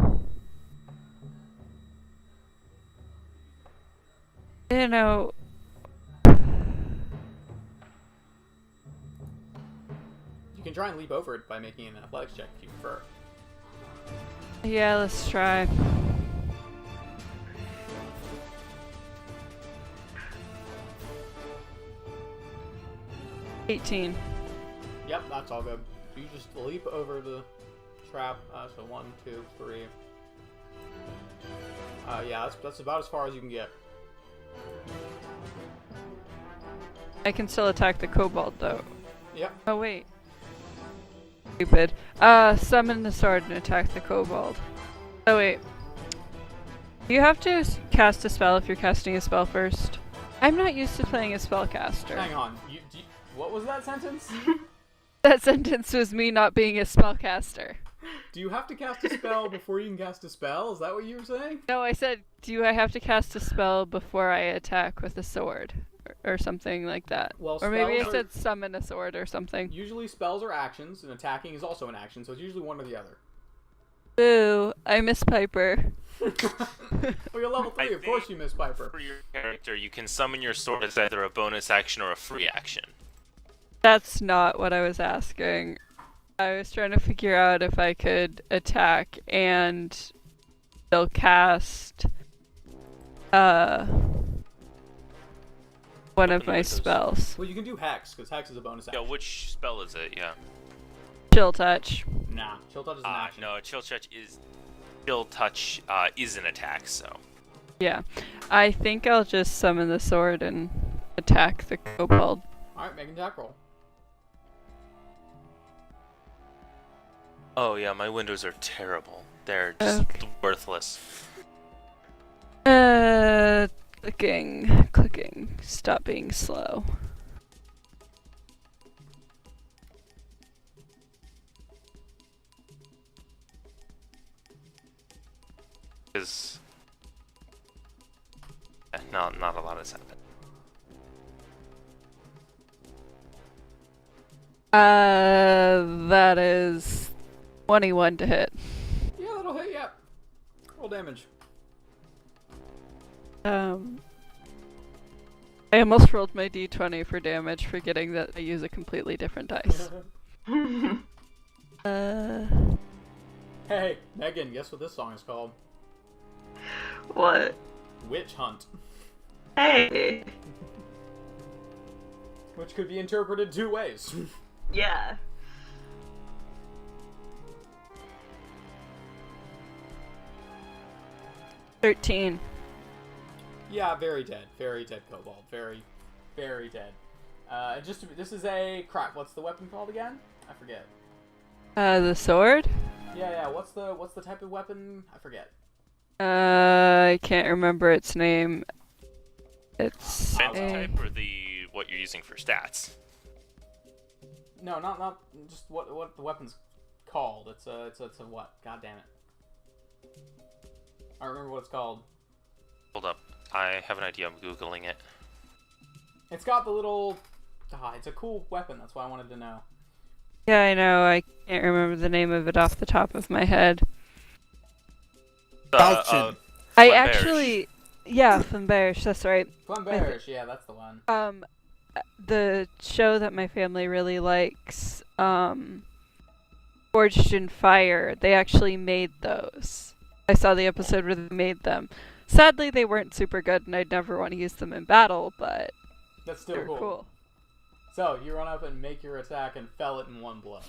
You know... You can try and leap over it by making an athletics check if you prefer. Yeah, let's try. $18. Yep, that's all good. you just leap over the trap. So 1, 2, 3. Yeah, that's about as far as you can get. I can still attack the kobold though. Yep. Oh wait. Stupid. Summon the sword and attack the kobold. Oh wait. Do you have to cast a spell if you're casting a spell first? I'm not used to playing a spellcaster. Hang on. What was that sentence? That sentence was me not being a spellcaster. Do you have to cast a spell before you can cast a spell? Is that what you were saying? No, I said, do I have to cast a spell before I attack with a sword? Or something like that. Well, or maybe I spells said summon a sword or something. Usually spells are actions, and attacking is also an action, so it's usually one or the other. Boo, I miss Piper. Well, you're level 3, I of course think you miss Piper. For your character, you can summon your sword as either a bonus action or a free action. That's not what I was asking. I was trying to figure out if I could attack and still cast one of my spells. Well, you can do Hex, because Hex is a bonus action. Yeah, which spell is it? Yeah. Chill touch. Nah, Chill Touch is an action. No, Chill Touch is an attack, so. Yeah. I think I'll just summon the sword and attack the kobold. Alright, make an attack roll. Oh yeah, my windows are terrible. They're just Okay. worthless. Clicking. Stop being slow. Because not a lot has happened. That is 21 to hit. Yeah, that'll hit, yeah. Roll damage. I almost rolled my d20 for damage, forgetting that I use a completely different dice. Hey, Megan, guess what this song is called? What? Witch Hunt. Hey! Which could be interpreted 2 ways. Yeah. $13. Yeah, very dead. Very dead kobold. Very, very dead. This is a crap. What's the weapon called again? I forget. The sword? Yeah. What's the type of weapon? I forget. I can't remember its name. It's Fancy a... type or what you're using for stats? No, not just what the weapon's called. It's a what? God damn it. I don't remember what it's called. Hold up, I have an idea. I'm googling it. It's got the little. It's a cool weapon. That's why I wanted to know. Yeah, I know. I can't remember the name of it off the top of my head. Falchion. I Flamberge. actually... Yeah, Flamberge, that's right. Flamberge, yeah, that's the one. The show that my family really likes, Forged in Fire, they actually made those. I saw the episode where they made them. Sadly, they weren't super good, and I'd never want to use them in battle, but That's still they're cool. So, you run up and make your attack and fell it in one blow.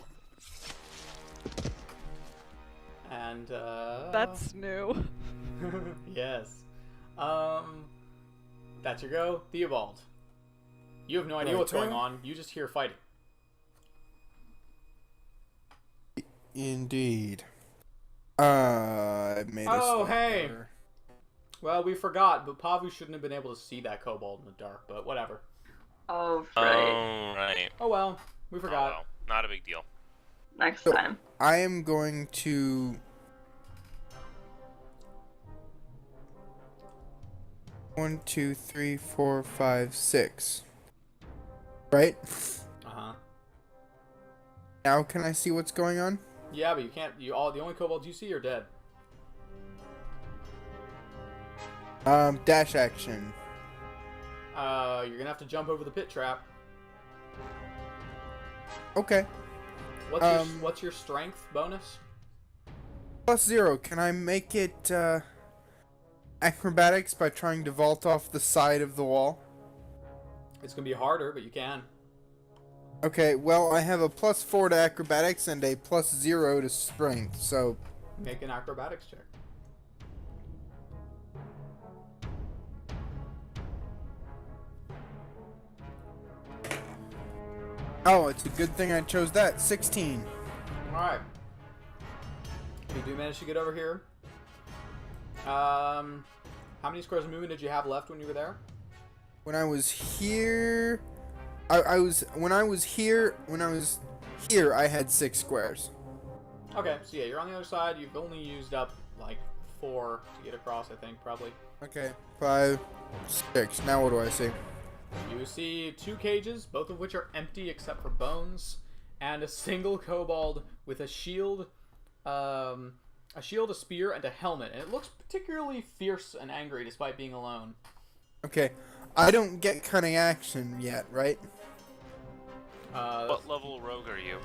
And, That's new. yes. That's your go. Theobald. You have no idea My what's going turn? on. You just hear fighting. Indeed. I made a Oh, slight hey. error. Well, we forgot, but Pavu shouldn't have been able to see that kobold in the dark, but whatever. Oh, right. Oh, right. Oh well, we Oh, forgot. well, not a big deal. Next So- time. I am going to... 1, 2, 3, 4, 5, 6. Right? Uh-huh. Now can I see what's going on? Yeah, but you can't, the only kobolds you see are dead. Dash action. You're gonna have to jump over the pit trap. Okay. What's your strength bonus? +0. Can I make it, acrobatics by trying to vault off the side of the wall? It's gonna be harder, but you can. Okay, well, I have a +4 to acrobatics and a +0 to strength, so Make an acrobatics check. oh, it's a good thing I chose that. 16. Alright. You do manage to get over here. How many squares of movement did you have left when you were there? When I was here, when I was here, I had 6 squares. Okay, so yeah, you're on the other side. You've only used up like 4 to get across, I think, probably. Okay, 5, 6. Now what do I see? You see 2 cages, both of which are empty except for bones, and a single kobold with a shield, a spear, and a helmet. And it looks particularly fierce and angry despite being alone. Okay, I don't get cunning action yet, right? What level rogue are you?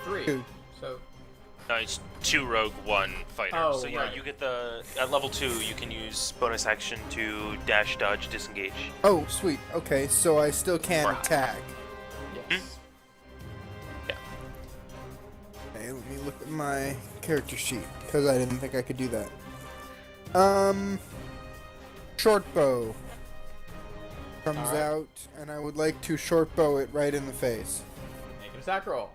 3. 2. So No, it's 2 rogue, 1 fighter. Oh, so yeah, right. you get at level 2, you can use bonus action to dash, dodge, disengage. Oh, sweet. Okay, so I still can Right. attack. yes. Yeah. Okay, let me look at my character sheet because I didn't think I could do that. Short bow comes Alright. out, and I would like to short bow it right in the face. Make an attack roll.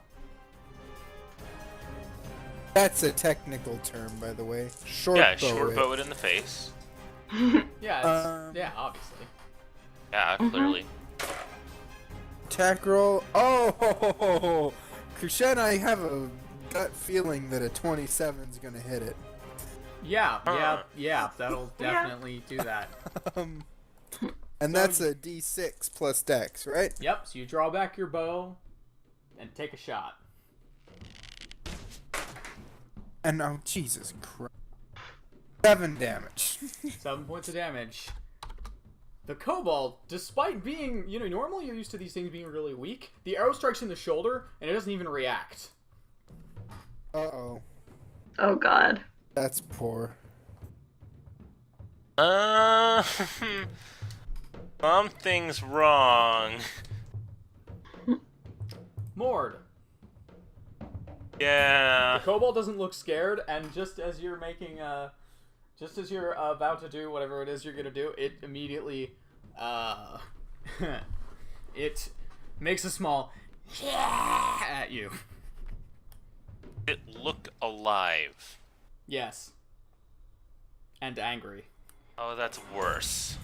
That's a technical term, by the way. Short Yeah, bow short it. bow it in the face. Yeah, yeah, obviously. Yeah, clearly. Attack roll. Oh, Krishen, I have a gut feeling that a 27's gonna hit it. Yeah, Uh. yeah, that'll definitely do that. And that's a D6 plus Dex, right? Yep, so you draw back your bow and take a shot. And oh, Jesus Christ. 7 damage. 7 points of damage. The kobold, despite being, normally you're used to these things being really weak, the arrow strikes in the shoulder and it doesn't even react. Uh-oh. Oh god. That's poor. Something's wrong. Mord. Yeah. The kobold doesn't look scared, and just as you're about to do whatever it is you're gonna do, it immediately, it makes a small at you. It looked alive. Yes. And angry. Oh, that's worse.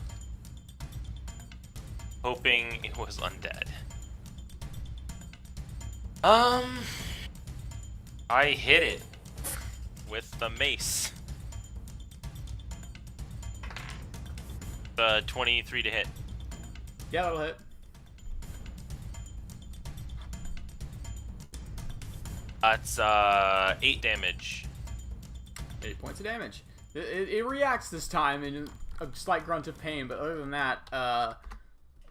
Hoping it was undead. I hit it with the mace. 23 to hit. Yeah, that'll hit. That's 8 damage. 8 points of damage. It reacts this time in a slight grunt of pain, but other than that,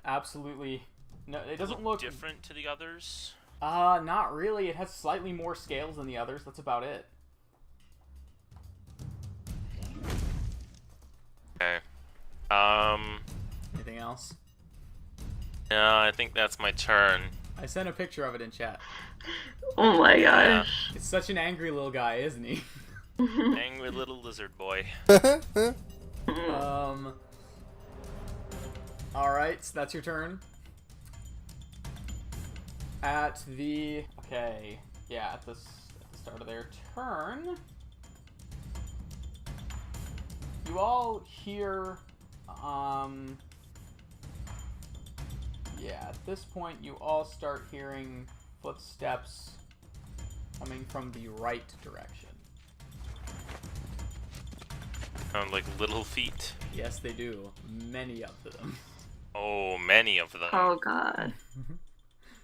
absolutely no. It doesn't look different to the others. Not really. It has slightly more scales than the others. That's about it. Okay. Anything else? No, I think that's my turn. I sent a picture of it in chat. Oh my Yeah. gosh. It's such an angry little guy, isn't he? Angry little lizard boy. Alright, so that's your turn. At the start of their turn, you all hear, at this point you all start hearing footsteps coming from the right direction. Sound like little feet. Yes, they do. Many of them. Oh, many of them. Oh god.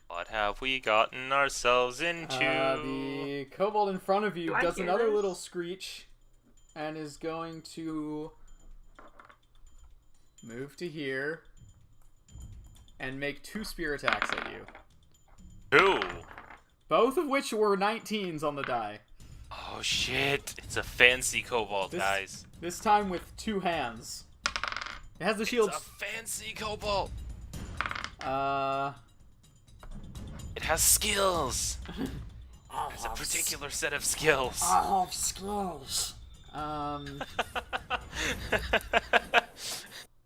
What have we gotten ourselves into? The kobold in front of you Do I does hear another this? little screech and is going to move to here and make 2 spear attacks at you. Who? Both of which were 19s on the die. Oh shit! It's a fancy kobold, This- guys. This time with 2 hands. It has the shield. It's a fancy kobold. It has skills. It's a particular set of skills. I have skills. Do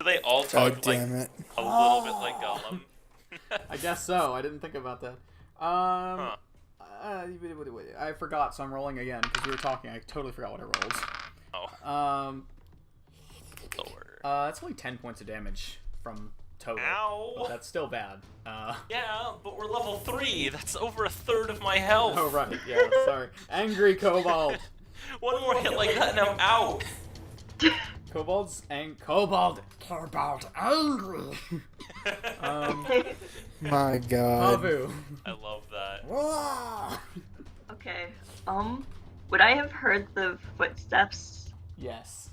they all God talk like damn it. a little bit like Gollum? I guess so. I didn't think about that. I forgot, so I'm rolling again because we were talking. I totally forgot what I rolled. Oh. Lord. That's only 10 points of damage from total. Ow. But that's still bad. Yeah, but we're level 3. That's over a third of my health. Oh right, yeah. Sorry. Angry kobold. One more hit like that and I'm out. Kobold angry. My god. Pavu. I love that. Okay. Would I have heard the footsteps? Yes.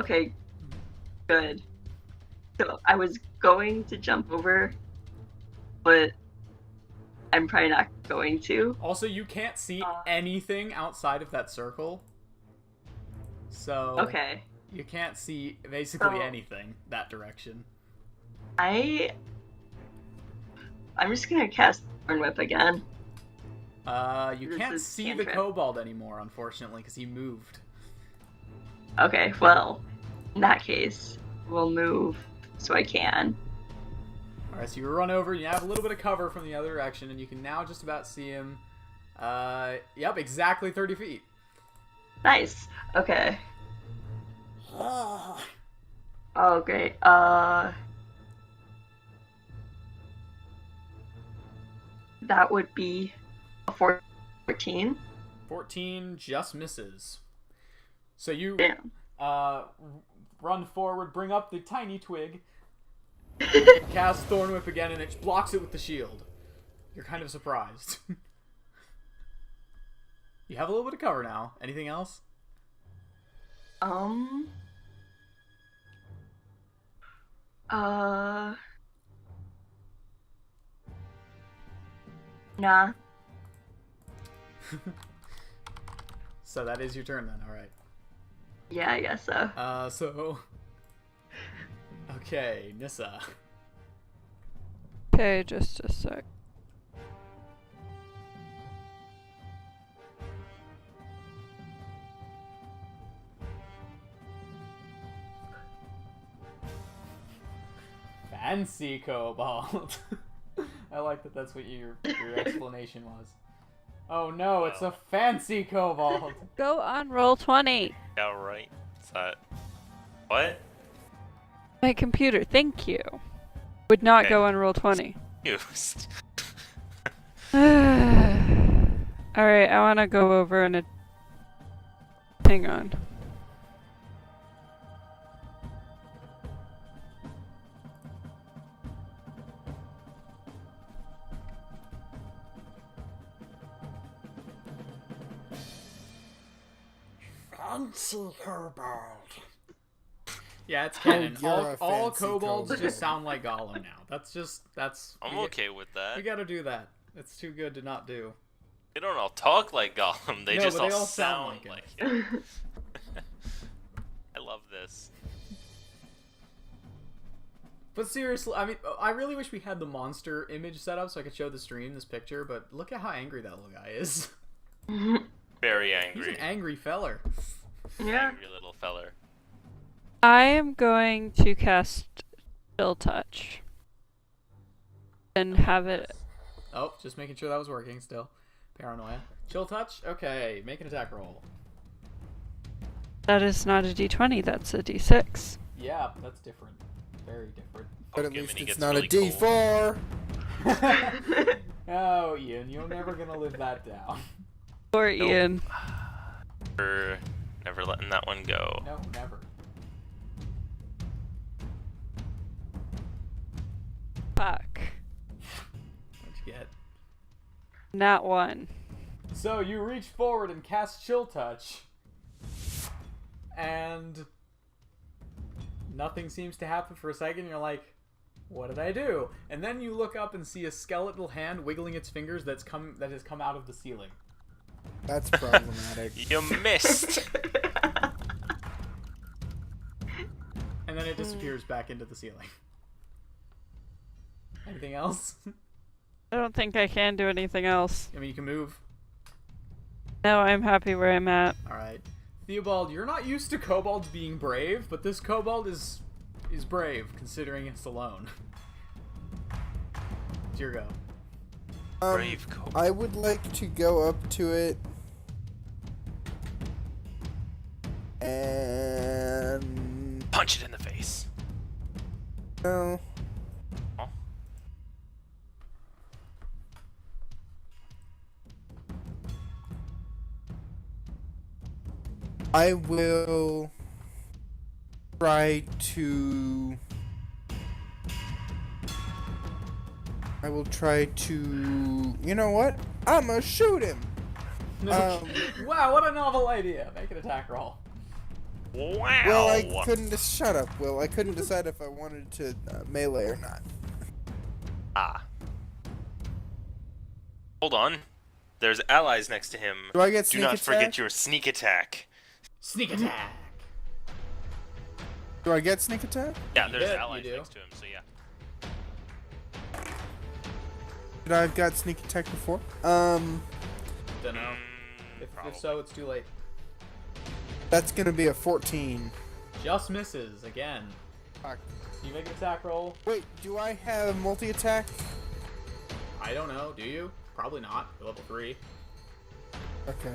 Okay. Good. So I was going to jump over, but I'm probably not going to. Also, you can't see anything outside of that circle. So Okay. you can't see basically So- anything that direction. I'm just gonna cast Thorn Whip again. You This can't is see the cantrip. kobold anymore, unfortunately, because he moved. Okay, well, in that case, we'll move so I can. Alright, so you run over, you have a little bit of cover from the other direction, and you can now just about see him. Yep, exactly 30 feet. Nice. Okay. Oh, great. That would be a 14. 14 just misses. So you Damn. run forward, bring up the tiny twig, cast Thorn Whip again, and it blocks it with the shield. You're kind of surprised. You have a little bit of cover now. Anything else? Nah. So that is your turn then, alright. Yeah, I guess so. Okay, Nissa. Okay, just a sec. Fancy kobold. I like that that's what your explanation was. Oh no, it's a fancy kobold. Go on roll 20. Yeah, right. Is that... What? My computer, thank you. Would not Okay. go on roll 20. Used. Alright, I wanna go over and hang on. Fancy kobold. Yeah, it's canon. you're a all fancy kobolds kobold. just sound like Gollum now. That's. I'm okay with that. We gotta do that. It's too good to not do. They don't all talk like Gollum. They No, just but they all all sound sound like like him. I love this. But seriously, I mean, I really wish we had the monster image set up so I could show the stream this picture. But look at how angry that little guy is. Very He's angry. an angry feller. Yeah. Angry little feller. I am going to cast Chill Touch. And have it. Oh, just making sure that was working still. Paranoia. Chill touch? Okay, make an attack roll. That is not a d20, that's a d6. Yeah, that's different. Very different. But at Poke him least and he it's gets not really a cold. D4. Oh, Ian, you're never gonna live that down. Poor Nope. Ian. Never letting that one go. No, never. Fuck. What'd you get? Not one. So you reach forward and cast Chill Touch, and nothing seems to happen for a second. You're like, what did I do? And then you look up and see a skeletal hand wiggling its fingers that has come out of the ceiling. That's problematic. You missed. And then it disappears back into the ceiling. Anything else? I don't think I can do anything else. I mean, you can move. No, I'm happy where I'm at. Alright. Theobald, you're not used to kobolds being brave, but this kobold is brave, considering it's alone. It's your go. Brave kobold. I would like to go up to it and Punch it in the face. no. Oh. I will try to. I will try to. You know what? I'm gonna shoot him. Wow, what a novel idea. Make an attack roll. Wow. Well, I couldn't. Shut up, Will. I couldn't decide if I wanted to melee or not. Ah. Hold on. There's allies next to him. Do I get Do sneak not attack? forget your sneak attack. Sneak attack. Do I get sneak attack? Yeah, there's bet you allies do. next to him, so yeah. Did I have got sneak attack before? Dunno. Mm, If probably. so, it's too late. That's gonna be a 14. Just misses again. Fuck. You make an attack roll. Wait, do I have multi attack? I don't know. Do you? Probably not. You're level 3. Okay.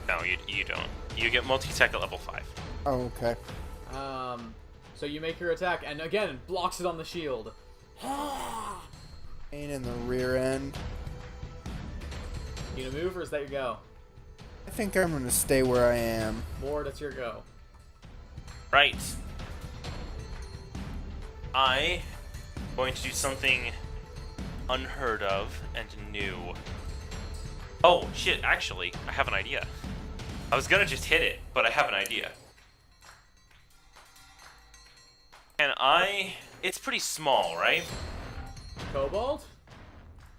No, you don't. You get multi-attack at level 5. Oh, okay. So you make your attack, and again, blocks it on the shield. Pain in the rear end. You gonna move, or is that your go? I think I'm gonna stay where I am. Ward, it's your go. Right. I going to do something unheard of and new. Oh, shit, actually, I have an idea. I was gonna just hit it, but I have an idea. And it's pretty small, right? Kobold?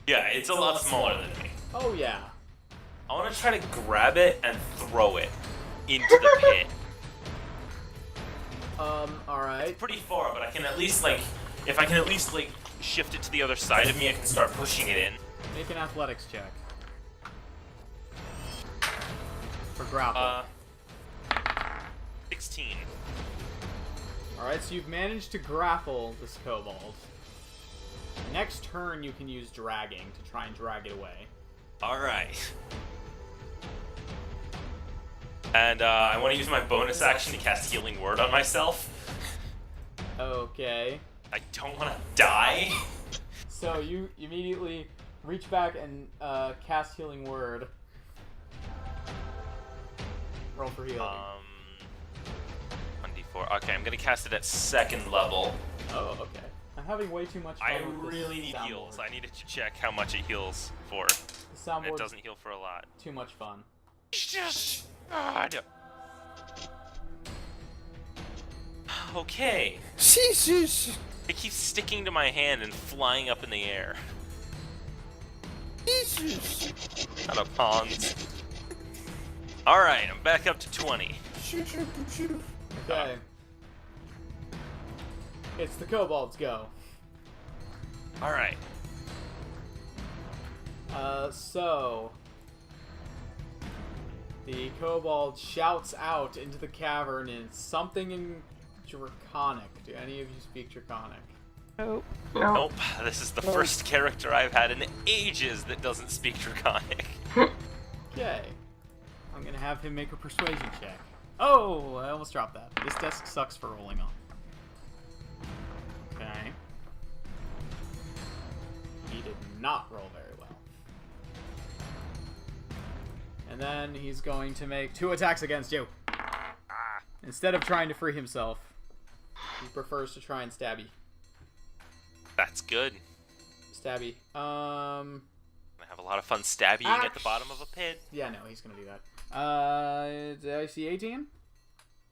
Yeah, it's a lot smaller than me. Oh yeah. I want to try to grab it and throw it into the pit. Alright. Pretty far, but I can at least, like, if I can at least, like, shift it to the other side of me, I can start pushing it in. Make an athletics check. For grapple. 16. Alright, so you've managed to grapple this kobold. Next turn, you can use dragging to try and drag it away. Alright. And, I want to use my bonus action to cast Healing Word on myself. Okay. I don't want to die. So you immediately reach back and cast Healing Word. Roll for healing. 1d4. Okay, I'm gonna cast it at 2nd level. Oh, okay. I'm having way too much fun I with this really need soundboard. heals. I need to check how much it heals for. The And it soundboard's doesn't heal for a lot. too much fun. God. Okay. Sheesh. It keeps sticking to my hand and flying up in the air. Out of ponds. Alright, I'm back up to 20. Okay. It's the kobold's go. Alright. So the kobold shouts out into the cavern in something in Draconic. Do any of you speak Draconic? Nope. No. Nope, this is the first character I've had in ages that doesn't speak Draconic. Okay. I'm gonna have him make a persuasion check. Oh, I almost dropped that. This desk sucks for rolling on. Okay. He did not roll very well. And then he's going to make 2 attacks against you. Instead of trying to free himself, he prefers to try and stab you. That's good. Stabby. I have a lot of fun stabbing at the bottom of a pit. Yeah, no, he's gonna do that. Did I see 18?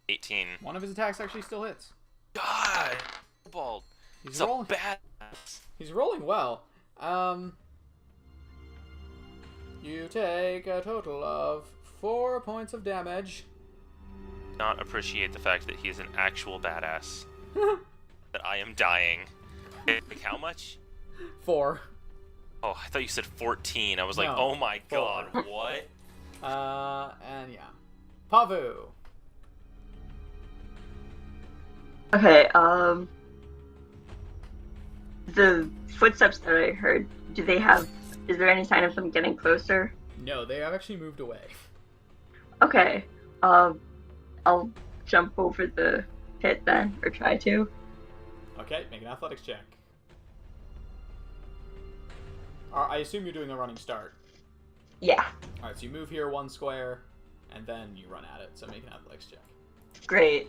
18. One of his attacks actually still hits. God! Bald. He's He's a rolling. badass. He's rolling well. You take a total of 4 points of damage. Not appreciate the fact that he is an actual badass. That I am dying. Like, how much? 4. Oh, I thought you said 14. I was like, No, oh my 4. god, what? And yeah. Pavu. Okay, the footsteps that I heard, is there any sign of them getting closer? No, they have actually moved away. Okay, I'll jump over the pit then, or try to. Okay, make an athletics check. I assume you're doing a running start. Yeah, Alright, so you move here 1 square, and then you run at it, so make an athletics check. great.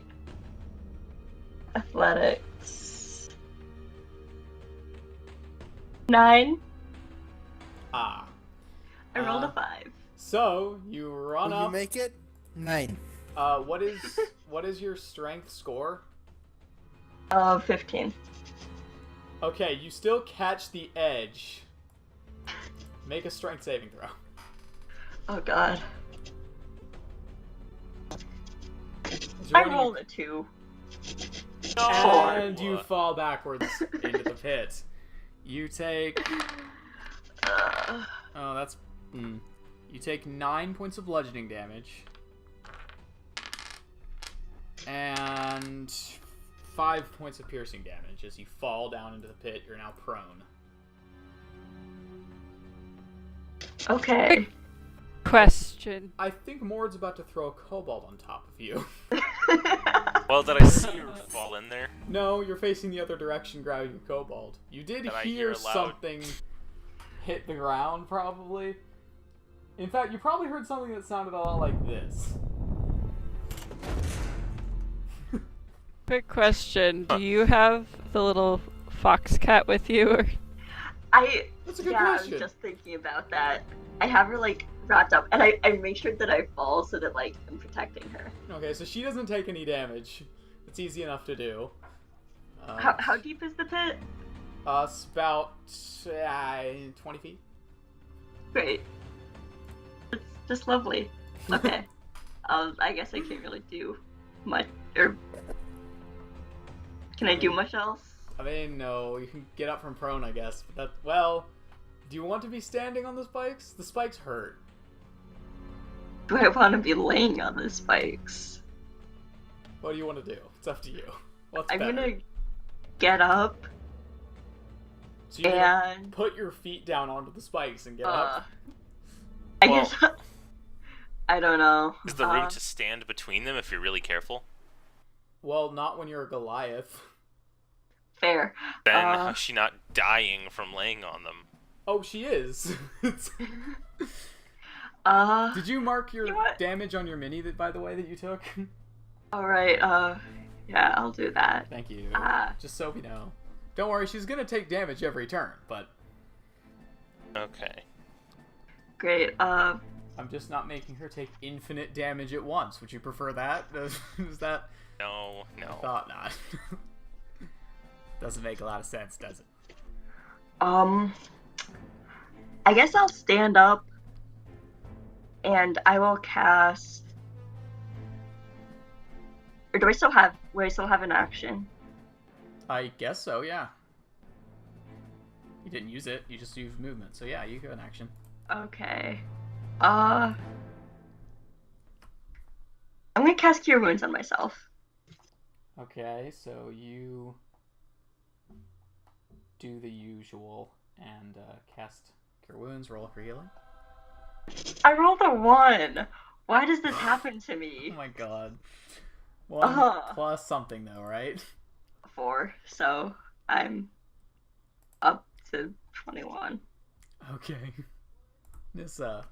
Athletics. 9. Ah. I rolled a Uh, 5. So, you run Will up. you make it? 9. What is your strength score? 15. Okay, you still catch the edge. Make a strength saving throw. Oh god. As I you're running- rolled a 2. And you fall backwards into the pit. You take. Uh, Oh, that's. You take 9 points of bludgeoning damage. And 5 points of piercing damage as you fall down into the pit. You're now prone. okay. Question. I think Mord's about to throw a kobold on top of you. Well, did I see her fall in there? No, you're facing the other direction grabbing a kobold. You did And I hear hear loud. something hit the ground, probably. In fact, you probably heard something that sounded a lot like this. Quick question. Do you have the little fox cat with you? Or... That's a good I question. was just thinking about that. I have her like wrapped up, and I make sure that I fall so that like I'm protecting her. Okay, so she doesn't take any damage. It's easy enough to do. How deep is the pit? It's about 20 feet. Great. It's just lovely. Okay. I guess I can't really do much, or can I do much else? I mean, no, you can get up from prone, I guess. But that, well, do you want to be standing on the spikes? The spikes hurt. Do I want to be laying on the spikes? What do you want to do? It's up to you. What's I'm better? gonna get up So you're gonna and put your feet down onto the spikes and get uh, up. I Well- guess I don't know. Is the room to stand between them if you're really careful? Well, not when you're a Goliath. Fair. Then how's she not dying from laying on them? Oh, she is. Did you mark your You know what? damage on your mini, by the way, that you took? All right. Yeah, I'll do that. Thank you. Ah. Just so we know. Don't worry, she's gonna take damage every turn, but Okay. Great. I'm just not making her take infinite damage at once. Would you prefer that? Is that? No, no. Thought not. Doesn't make a lot of sense, does it? I guess I'll stand up and I will cast. Or do I still have? Would I still have an action? I guess so, yeah. You didn't use it, you just used movement, so yeah, you have an action. Okay. I'm gonna cast Cure Wounds on myself. Okay, so you do the usual and cast Cure Wounds, roll for healing. I rolled a 1. Why does this happen to Oh me? my god. 1 plus something though, right? 4. So I'm up to 21. Okay. Nissa.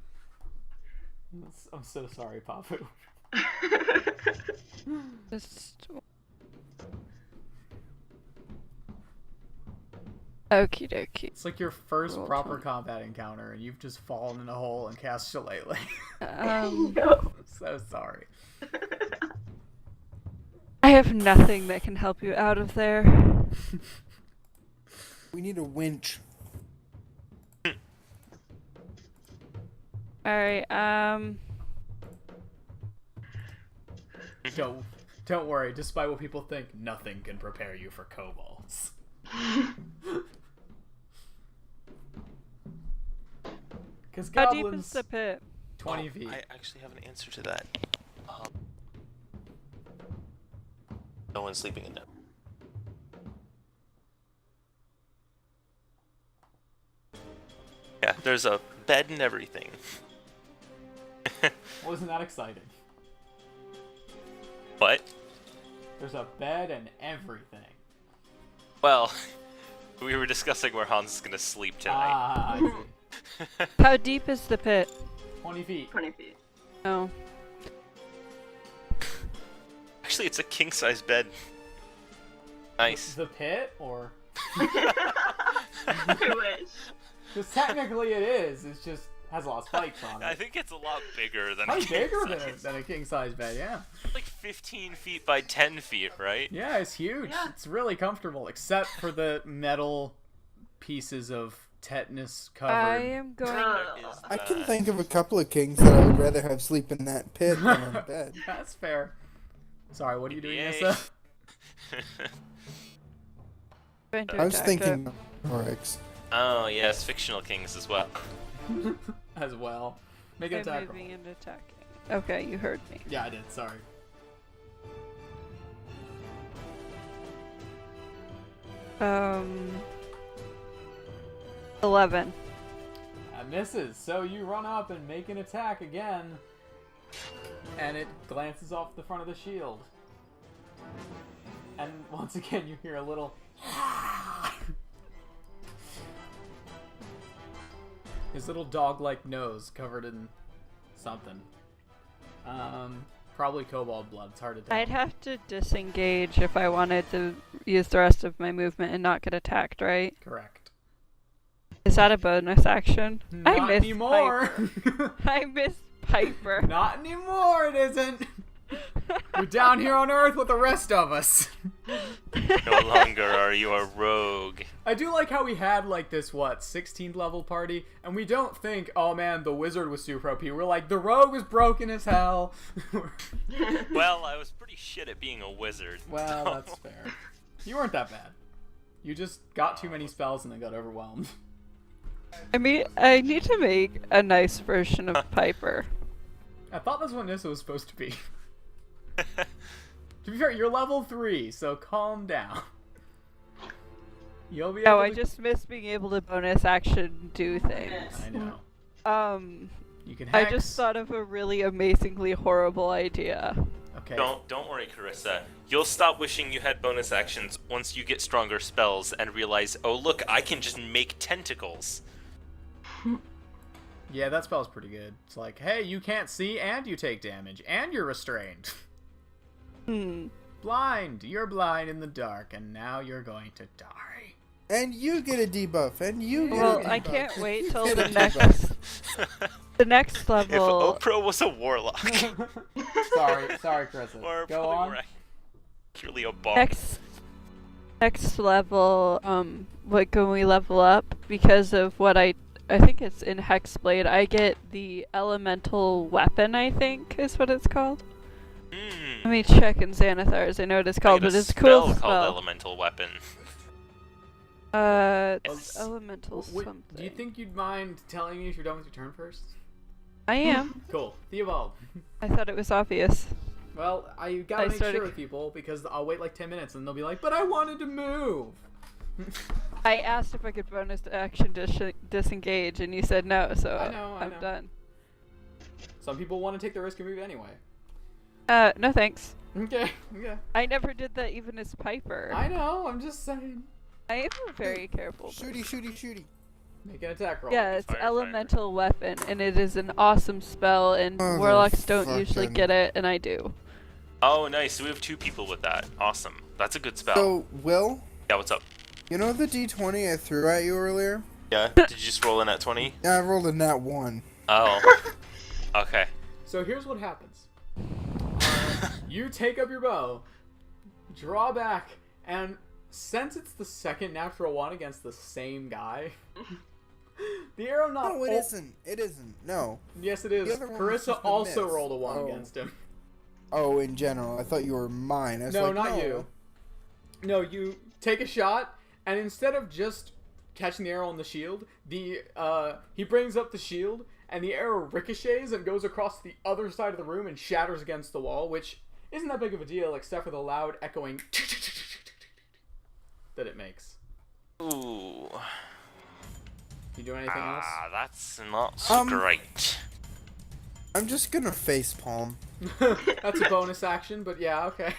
I'm so sorry, Papu. Just... Okie dokie. It's like your first Roll proper 20. combat encounter, and you've just fallen in a hole and cast Shillelagh. No. I'm so sorry. I have nothing that can help you out of there. We need a winch. Alright, Don't worry. Despite what people think, nothing can prepare you for kobolds. Because How deep goblins is the pit? 20 feet. I actually have an answer to that. No one's sleeping in there. Yeah, there's a bed and everything. Wasn't that exciting? What? There's a bed and everything. Well, we were discussing where Hans is gonna sleep tonight. Ah, I see. How deep is the pit? 20 feet. 20 feet. Oh. Actually, it's a king-size bed. Nice. The pit, or? I wish. Because technically it is. It's just has a lot of spikes on I it. think it's a lot bigger than a Probably king bigger size. than a king size bed, yeah. Like 15 feet by 10 feet, right? Yeah, it's huge. Yeah. It's really comfortable, except for the metal pieces of tetanus covered. I am going. There is I can that. think of a couple of kings that I would rather have sleep in that pit than on bed. That's fair. Sorry, what are you doing, Yay. Nissa? going to I was attack thinking Oryx. Oh, yes, fictional kings as well. As well. Make an it. I'm attack roll. moving and attacking. Okay, you heard me. Yeah, I did. Sorry. Um. 11. That misses. So you run up and make an attack again. And it glances off the front of the shield. And once again, you hear a little. His little dog-like nose covered in something. Probably kobold blood. It's hard to tell. I'd have to disengage if I wanted to use the rest of my movement and not get attacked, right? Correct. Is that a bonus action? I Not missed anymore. Piper. I missed Piper. Not anymore. It isn't. You're down here on Earth with the rest of us. No longer are you a rogue. I do like how we had like this 16th level party, and we don't think, oh man, the wizard was super OP. We're like, the rogue was broken as hell. Well, I was pretty shit at being a wizard. Well, that's fair. You weren't that bad. You just got too many spells and then got overwhelmed. I mean, I need to make a nice version of Piper. I thought that's what Nissa was supposed to be. To be fair, you're level 3, so calm down. You'll be able Oh, I to... just miss being able to bonus action do things. I know. You can I hex. just thought of a really amazingly horrible idea. Okay. Don't worry, Carissa. You'll stop wishing you had bonus actions once you get stronger spells and realize, oh look, I can just make tentacles. Yeah, that spell's pretty good. It's like, hey, you can't see and you take damage and you're restrained. Blind. You're blind in the dark and now you're going to die. And you get a debuff, and you get Well, a debuff. I can't wait till Get the a next debuff. the next If level. Oprah was a warlock. sorry, Chris. Or Go probably on. more accurately a bard. Next level, like when we level up, because of what I think it's in Hexblade, I get the elemental weapon, I think is what it's called. Let me check in Xanathar's, I know what it's called, but it's a cool called spell. Elemental Weapon. It's elemental something. Do you think you'd mind telling me if you're done with your turn first? I am. Cool. Theobald. I thought it was obvious. Well, I gotta I make started- sure with people because I'll wait like 10 minutes and they'll be like, but I wanted to move. I asked if I could bonus action disengage, and you said no, so I know. I'm done. Some people want to take the risk and move anyway. No thanks. Okay. I never did that even as Piper. I know. I'm just saying. I am a very careful. Shooty, shooty, shooty. Make an attack roll. Yeah, it's Fire, elemental weapon, and it is an awesome spell, and warlocks don't usually Motherfucking- get it, and I do. Oh, nice. So we have 2 people with that. Awesome. That's a good spell. So, Will, Yeah, what's up? you know the D20 I threw at you earlier? Yeah? Did you just roll in at 20? Yeah, I rolled a nat 1. Oh. Okay. So here's what happens. You take up your bow, draw back, and since it's the second natural one against the same guy, the arrow not. No, it isn't. It isn't. No. Yes, it is. The other one was Carissa just a also miss. rolled a 1 Oh. against him. Oh, in general. I thought you were mine. I was No, like, not no. you. No, you take a shot, and instead of just catching the arrow on the shield, he brings up the shield, and the arrow ricochets and goes across the other side of the room and shatters against the wall, which isn't that big of a deal, except for the loud echoing that it makes. Ooh. You do anything else? That's not so great. I'm just gonna facepalm. That's a bonus action, but yeah, okay.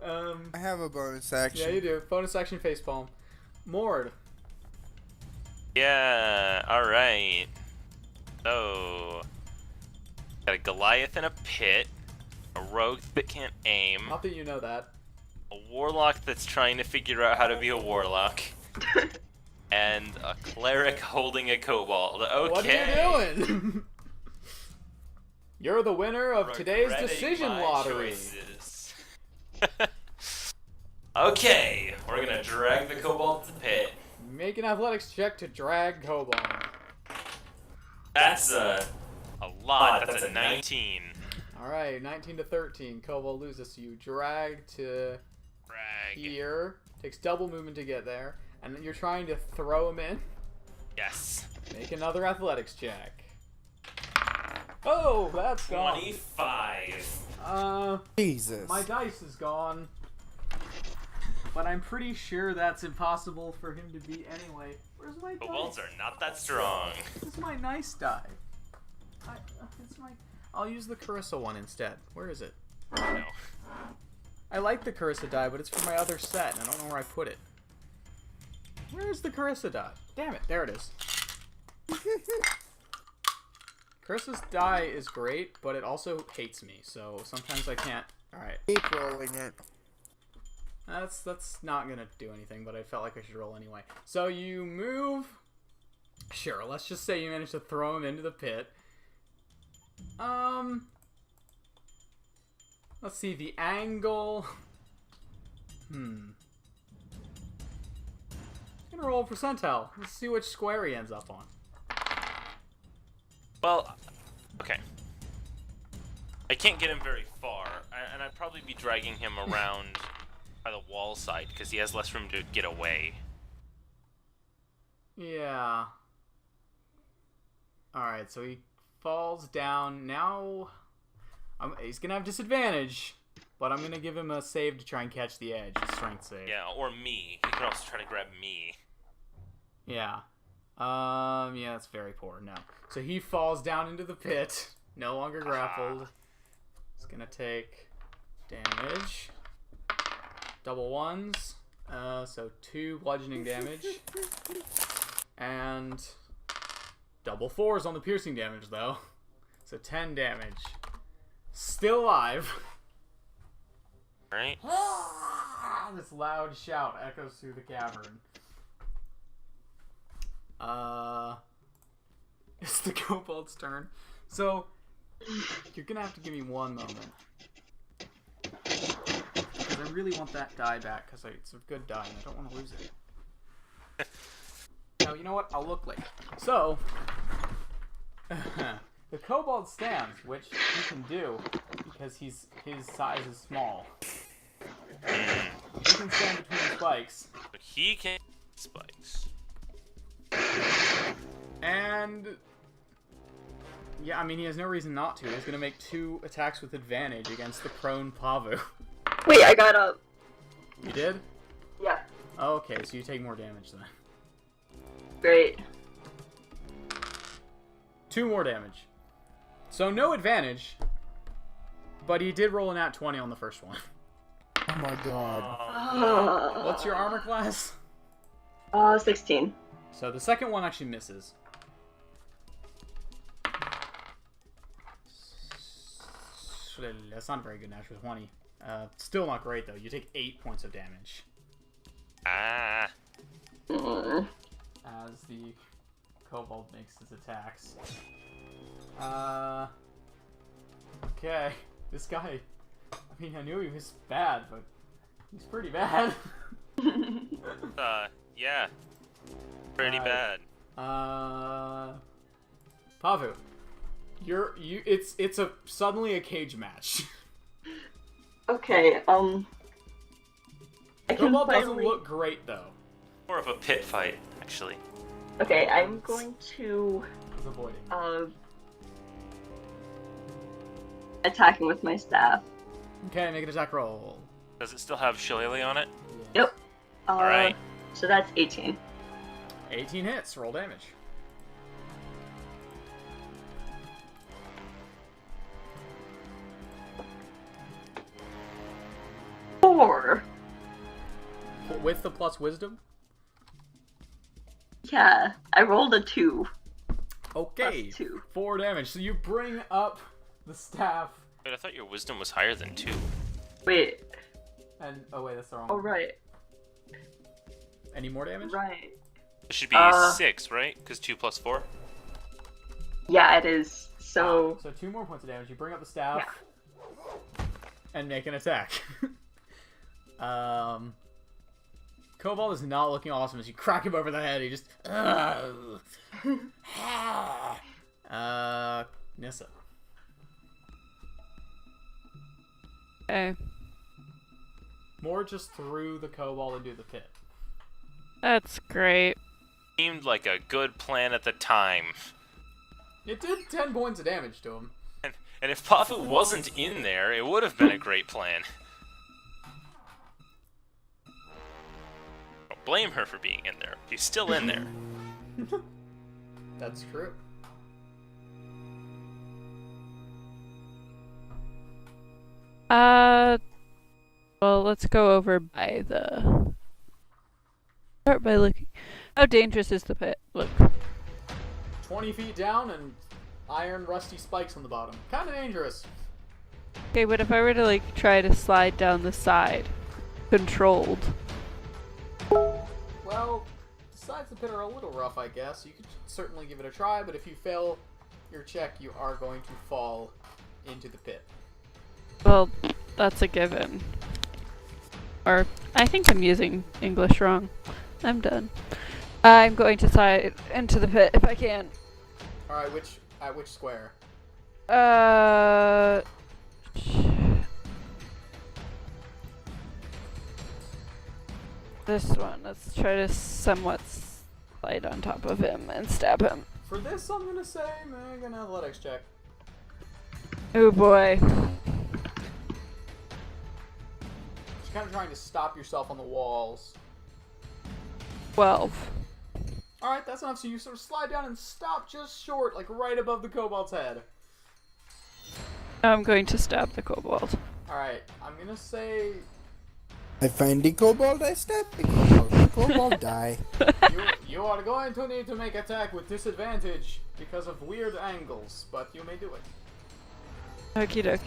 I have a bonus action. Yeah, you do. Bonus action facepalm. Mord. Yeah, alright. So, got a Goliath in a pit, a rogue that can't aim, Not that you know that. a warlock that's trying to figure out how to be a warlock, and a cleric holding a kobold. Okay. What are you doing? You're the winner of today's Regretting decision my lottery. choices. Okay, we're gonna drag the kobold to the pit. Make an athletics check to drag Kobold. That's a lot. That's a 19. Alright, 19 to 13. Kobold loses, so you drag to Drag. here. Takes double movement to get there. And then you're trying to throw him in. Yes. Make another athletics check. Oh, that's gone. 25. Jesus. My dice is gone. But I'm pretty sure that's impossible for him to beat anyway. Where's my Kobolds dice? are not that strong. This is my nice die. I'll use the Carissa one instead. Where is it? No. I like the Carissa die, but it's for my other set, and I don't know where I put it. Where's the Carissa die? Damn it, there it is. Carissa's die is great, but it also hates me, so sometimes I can't. Alright. Keep rolling it. That's not gonna do anything, but I felt like I should roll anyway. So you move. Sure, let's just say you managed to throw him into the pit. Let's see the angle. I'm gonna roll a percentile. Let's see which square he ends up on. Well, okay. I can't get him very far, and I'd probably be dragging him around by the wall side because he has less room to get away. Yeah. Alright, so he falls down. Now, he's going to have disadvantage, but I'm going to give him a save to try and catch the edge, a strength save. Yeah, or me. He could also try to grab me. Yeah. Yeah, that's very poor. No. So he falls down into the pit, no longer grappled. He's going to take damage. Double ones. So 2 bludgeoning damage. And double 4s on the piercing damage, though. So 10 damage. Still alive. Right? This loud shout echoes through the cavern. It's the kobold's turn. So, you're gonna have to give me one moment. Because I really want that die back, because it's a good die, and I don't want to lose it. Now, you know what? I'll look later. So, the kobold stands, which he can do, because his size is small. He can stand between the spikes. But he can spikes. And yeah, I mean, he has no reason not to. He's going to make 2 attacks with advantage against the prone Pavu. Wait, I got up. You did? Yeah. Okay, so you take more damage then. Great. 2 more damage. So no advantage, but he did roll a nat 20 on the first one. Oh my god. What's your armor class? 16. So the second one actually misses. That's not a very good natural 20. Still not great though. You take 8 points of damage Ah. as the kobold makes his attacks. Okay. This guy, I mean, I knew he was bad, but he's pretty bad. Yeah. Pretty bad. Pavu, it's suddenly a cage match. Okay, I can Kobold doesn't finally... look great though. More of a pit fight, actually. Okay, I'm going to He's avoiding. attacking with my staff. Okay, make an attack roll. Does it still have Shillelagh on it? Yep. Alright. So that's 18. 18 hits. Roll damage. Four. With the plus wisdom. Yeah, I rolled a 2. Okay. Plus 2. 4 damage. So you bring up the staff. Wait, I thought your wisdom was higher than 2. Wait. And oh wait, that's the wrong. Oh right. Any more damage? Right. It should be 6, right? Because 2 plus 4? Yeah, it is. So. So 2 more points of damage. You bring up the staff. And make an attack. Cobalt is not looking awesome as you crack him over the head. He just. Nissa. Okay. More just threw the Cobalt into the pit. That's great. Seemed like a good plan at the time. It did 10 points of damage to him. And if Pafu wasn't in there, it would have been a great plan. Don't blame her for being in there. She's still in there. That's true. Well, let's go over by the... Start by looking. How dangerous is the pit? Look. 20 feet down and iron rusty spikes on the bottom. Kind of dangerous. Okay, but if I were to, like, try to slide down the side, controlled. Well, the sides of the pit are a little rough, I guess. You could certainly give it a try, but if you fail your check, you are going to fall into the pit. Well, that's a given. Or, I think I'm using English wrong. I'm done. I'm going to slide into the pit if I can. Alright, at which square? This one. Let's try to somewhat slide on top of him and stab him. For this, I'm gonna say, make an athletics check. Oh boy. Just kind of trying to stop yourself on the walls. 12. Alright, that's enough. So you sort of slide down and stop just short, like right above the Cobalt's head. Now I'm going to stab the kobold. Alright, I'm gonna say I find the kobold, I stab the kobold. The kobold die. you are going to need to make attack with disadvantage because of weird angles, but you may do it. Okie dokie.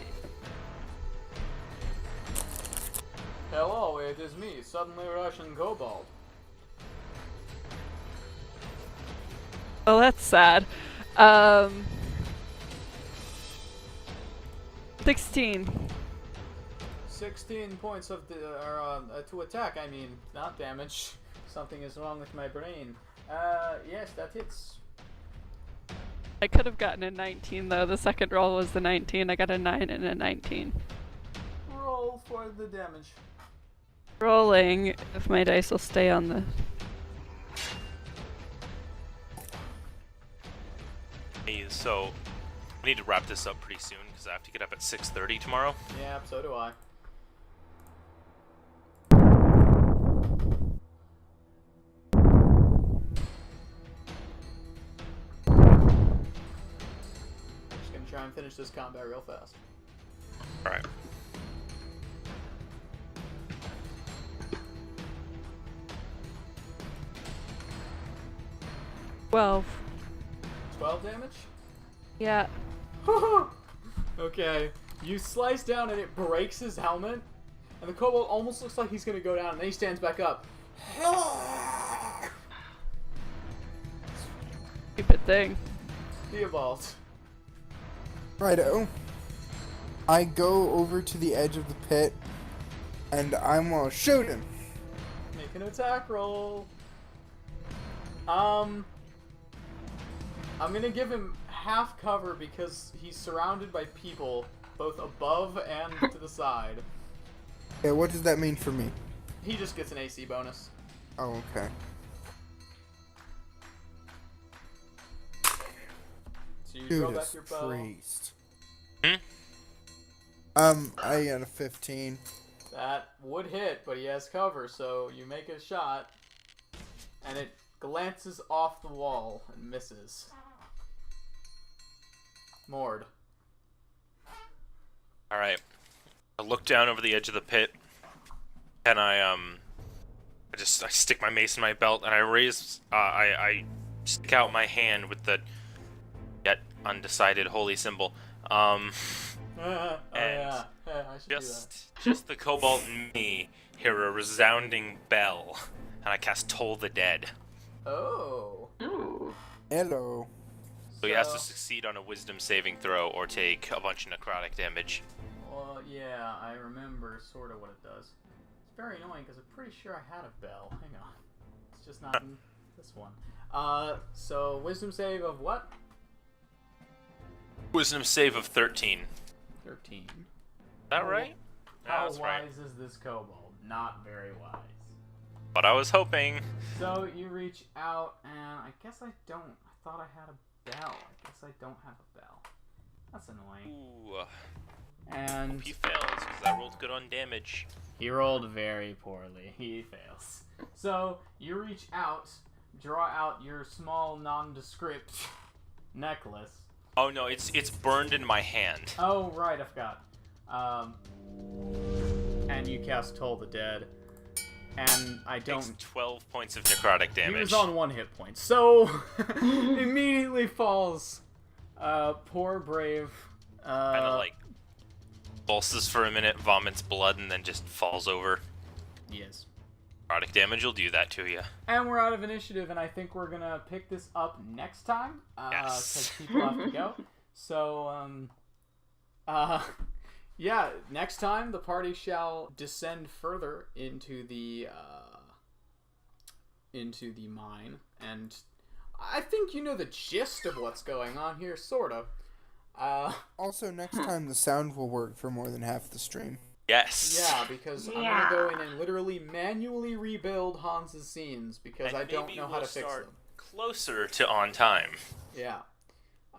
Hello, it is me, suddenly Russian Cobalt. Well, that's sad. 16. 16 points of to attack, I mean, not damage. Something is wrong with my brain. Yes, that hits. I could have gotten a 19 though. The second roll was the 19. I got a 9 and a 19. Roll for the damage. Rolling, if my dice will stay on the... Hey, so, we need to wrap this up pretty soon, because I have to get up at 6:30 tomorrow. Yeah, so do I. Just gonna try and finish this combat real fast. Alright. Twelve. 12 damage? Yeah. Okay. You slice down and it breaks his helmet. And the kobold almost looks like he's gonna go down, and then he stands back up. Stupid thing. Theobald. Righto. I go over to the edge of the pit, and I'm gonna shoot him. Make an attack roll. I'm gonna give him half cover because he's surrounded by people, both above and to the side. Yeah, what does that mean for me? He just gets an AC bonus. Oh, okay. So you throw back Judas your bow. Priest. Hmm? I got a 15. That would hit, but he has cover, so you make a shot, and it glances off the wall and misses. Mord. All right. I look down over the edge of the pit, and I stick my mace in my belt, and I raise, I stick out my hand with the yet undecided holy symbol. Oh And yeah, I should just the kobold and me hear a resounding bell, and I cast Toll the Dead. do that. Oh. Ooh. Hello. So he has to succeed on a wisdom saving throw or take a bunch of necrotic damage. Well, yeah, I remember sort of what it does. It's very annoying because I'm pretty sure I had a bell. Hang on. It's just not in this one. So wisdom save of what? Wisdom save of 13. 13. Is that right? How that's wise right. is this kobold? Not very wise. But I was hoping. So you reach out, and I guess I don't. I thought I had a bell. I guess I don't have a bell. That's annoying. Ooh. And He fails because I rolled good on damage. he rolled very poorly. He fails. So you reach out, draw out your small, nondescript necklace. Oh no, it's burned in my hand. Oh right, I forgot. And you cast Toll the Dead, and I Takes don't. 12 points of necrotic damage. He was on 1 hit point, so immediately falls. Poor brave. Kind of like pulses for a minute, vomits blood, and then just falls over. Yes. Necrotic damage will do that to you. And we're out of initiative, and I think we're gonna pick this up next time. Yes. Because people have to go. So, yeah, next time the party shall descend further into the mine, and I think you know the gist of what's going on here, sort of. Also, next time the sound will work for more than half the stream. Yes. Yeah, because I'm gonna go in and literally manually rebuild Hans's scenes because And I don't maybe know how we'll to fix start them. closer to on time. Yeah.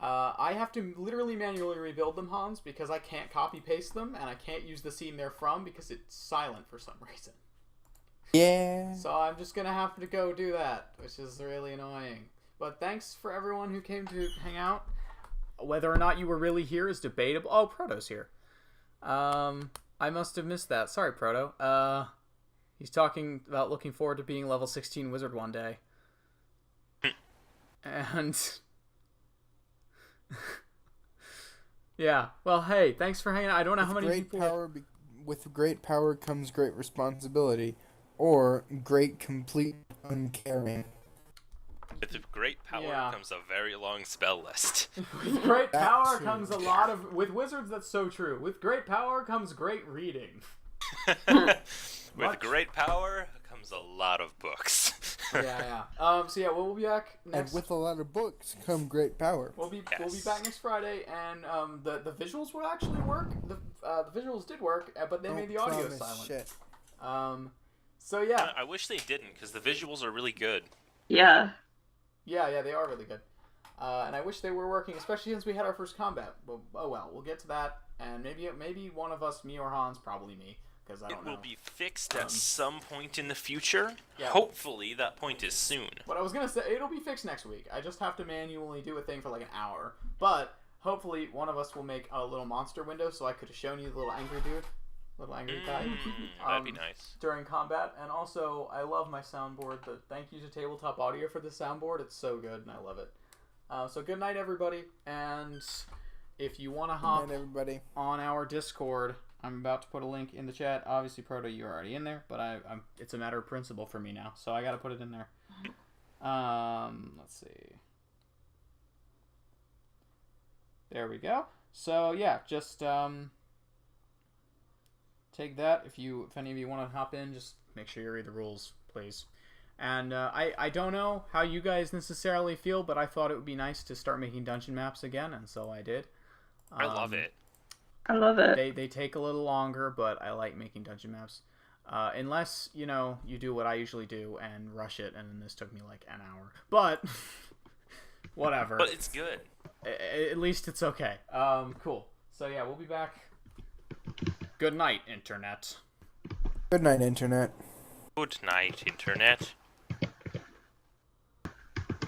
I have to literally manually rebuild them, Hans, because I can't copy paste them, and I can't use the scene they're from because it's silent for some reason. Yeah. So I'm just gonna have to go do that, which is really annoying. But thanks for everyone who came to hang out. Whether or not you were really here is debatable. Oh, Proto's here. I must have missed that. Sorry, Proto. He's talking about looking forward to being level 16 wizard one day. And yeah, well, hey, thanks for hanging out. I don't know how many people. With great power comes great responsibility, or great complete uncaring. With great power Yeah. comes a very long spell list. With great That power too. comes a lot of. With wizards, that's so true. With great power comes great reading. With Much- great power comes a lot of books. Yeah. So yeah, we'll be back next. And with a lot of books come great power. We'll be Yes. back next Friday, and the visuals will actually work. The visuals did work, but they Don't made the audio promise silent. Shit. So yeah, I wish they didn't, because the visuals are really good. Yeah. yeah, they are really good. And I wish they were working, especially since we had our first combat. But, oh well, we'll get to that, and maybe one of us, me or Hans, probably me, because I don't It know. will be fixed at some point in the future. Yeah. Hopefully that point is soon. What I was gonna say, it'll be fixed next week. I just have to manually do a thing for like an hour. But hopefully one of us will make a little monster window, so I could have shown you the little angry dude, little angry guy. That'd be nice. During combat. And also, I love my soundboard. Thank you to Tabletop Audio for the soundboard. It's so good, and I love it. So good night, everybody. And if you want to hop Good night, everybody. on our Discord, I'm about to put a link in the chat. Obviously, Proto, you're already in there, but I'm it's a matter of principle for me now, so I got to put it in there. Let's see. There we go. So yeah, just take that. If any of you want to hop in, just make sure you read the rules, please. And I don't know how you guys necessarily feel, but I thought it would be nice to start making dungeon maps again, and so I did. I love it. I love it. They take a little longer, but I like making dungeon maps. Unless, you know, you do what I usually do and rush it, and then this took me like an hour. But, whatever. But it's good. At least it's okay. Cool. So yeah, we'll be back. Good night, Internet. Good night, Internet. Good night, Internet.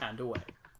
And away.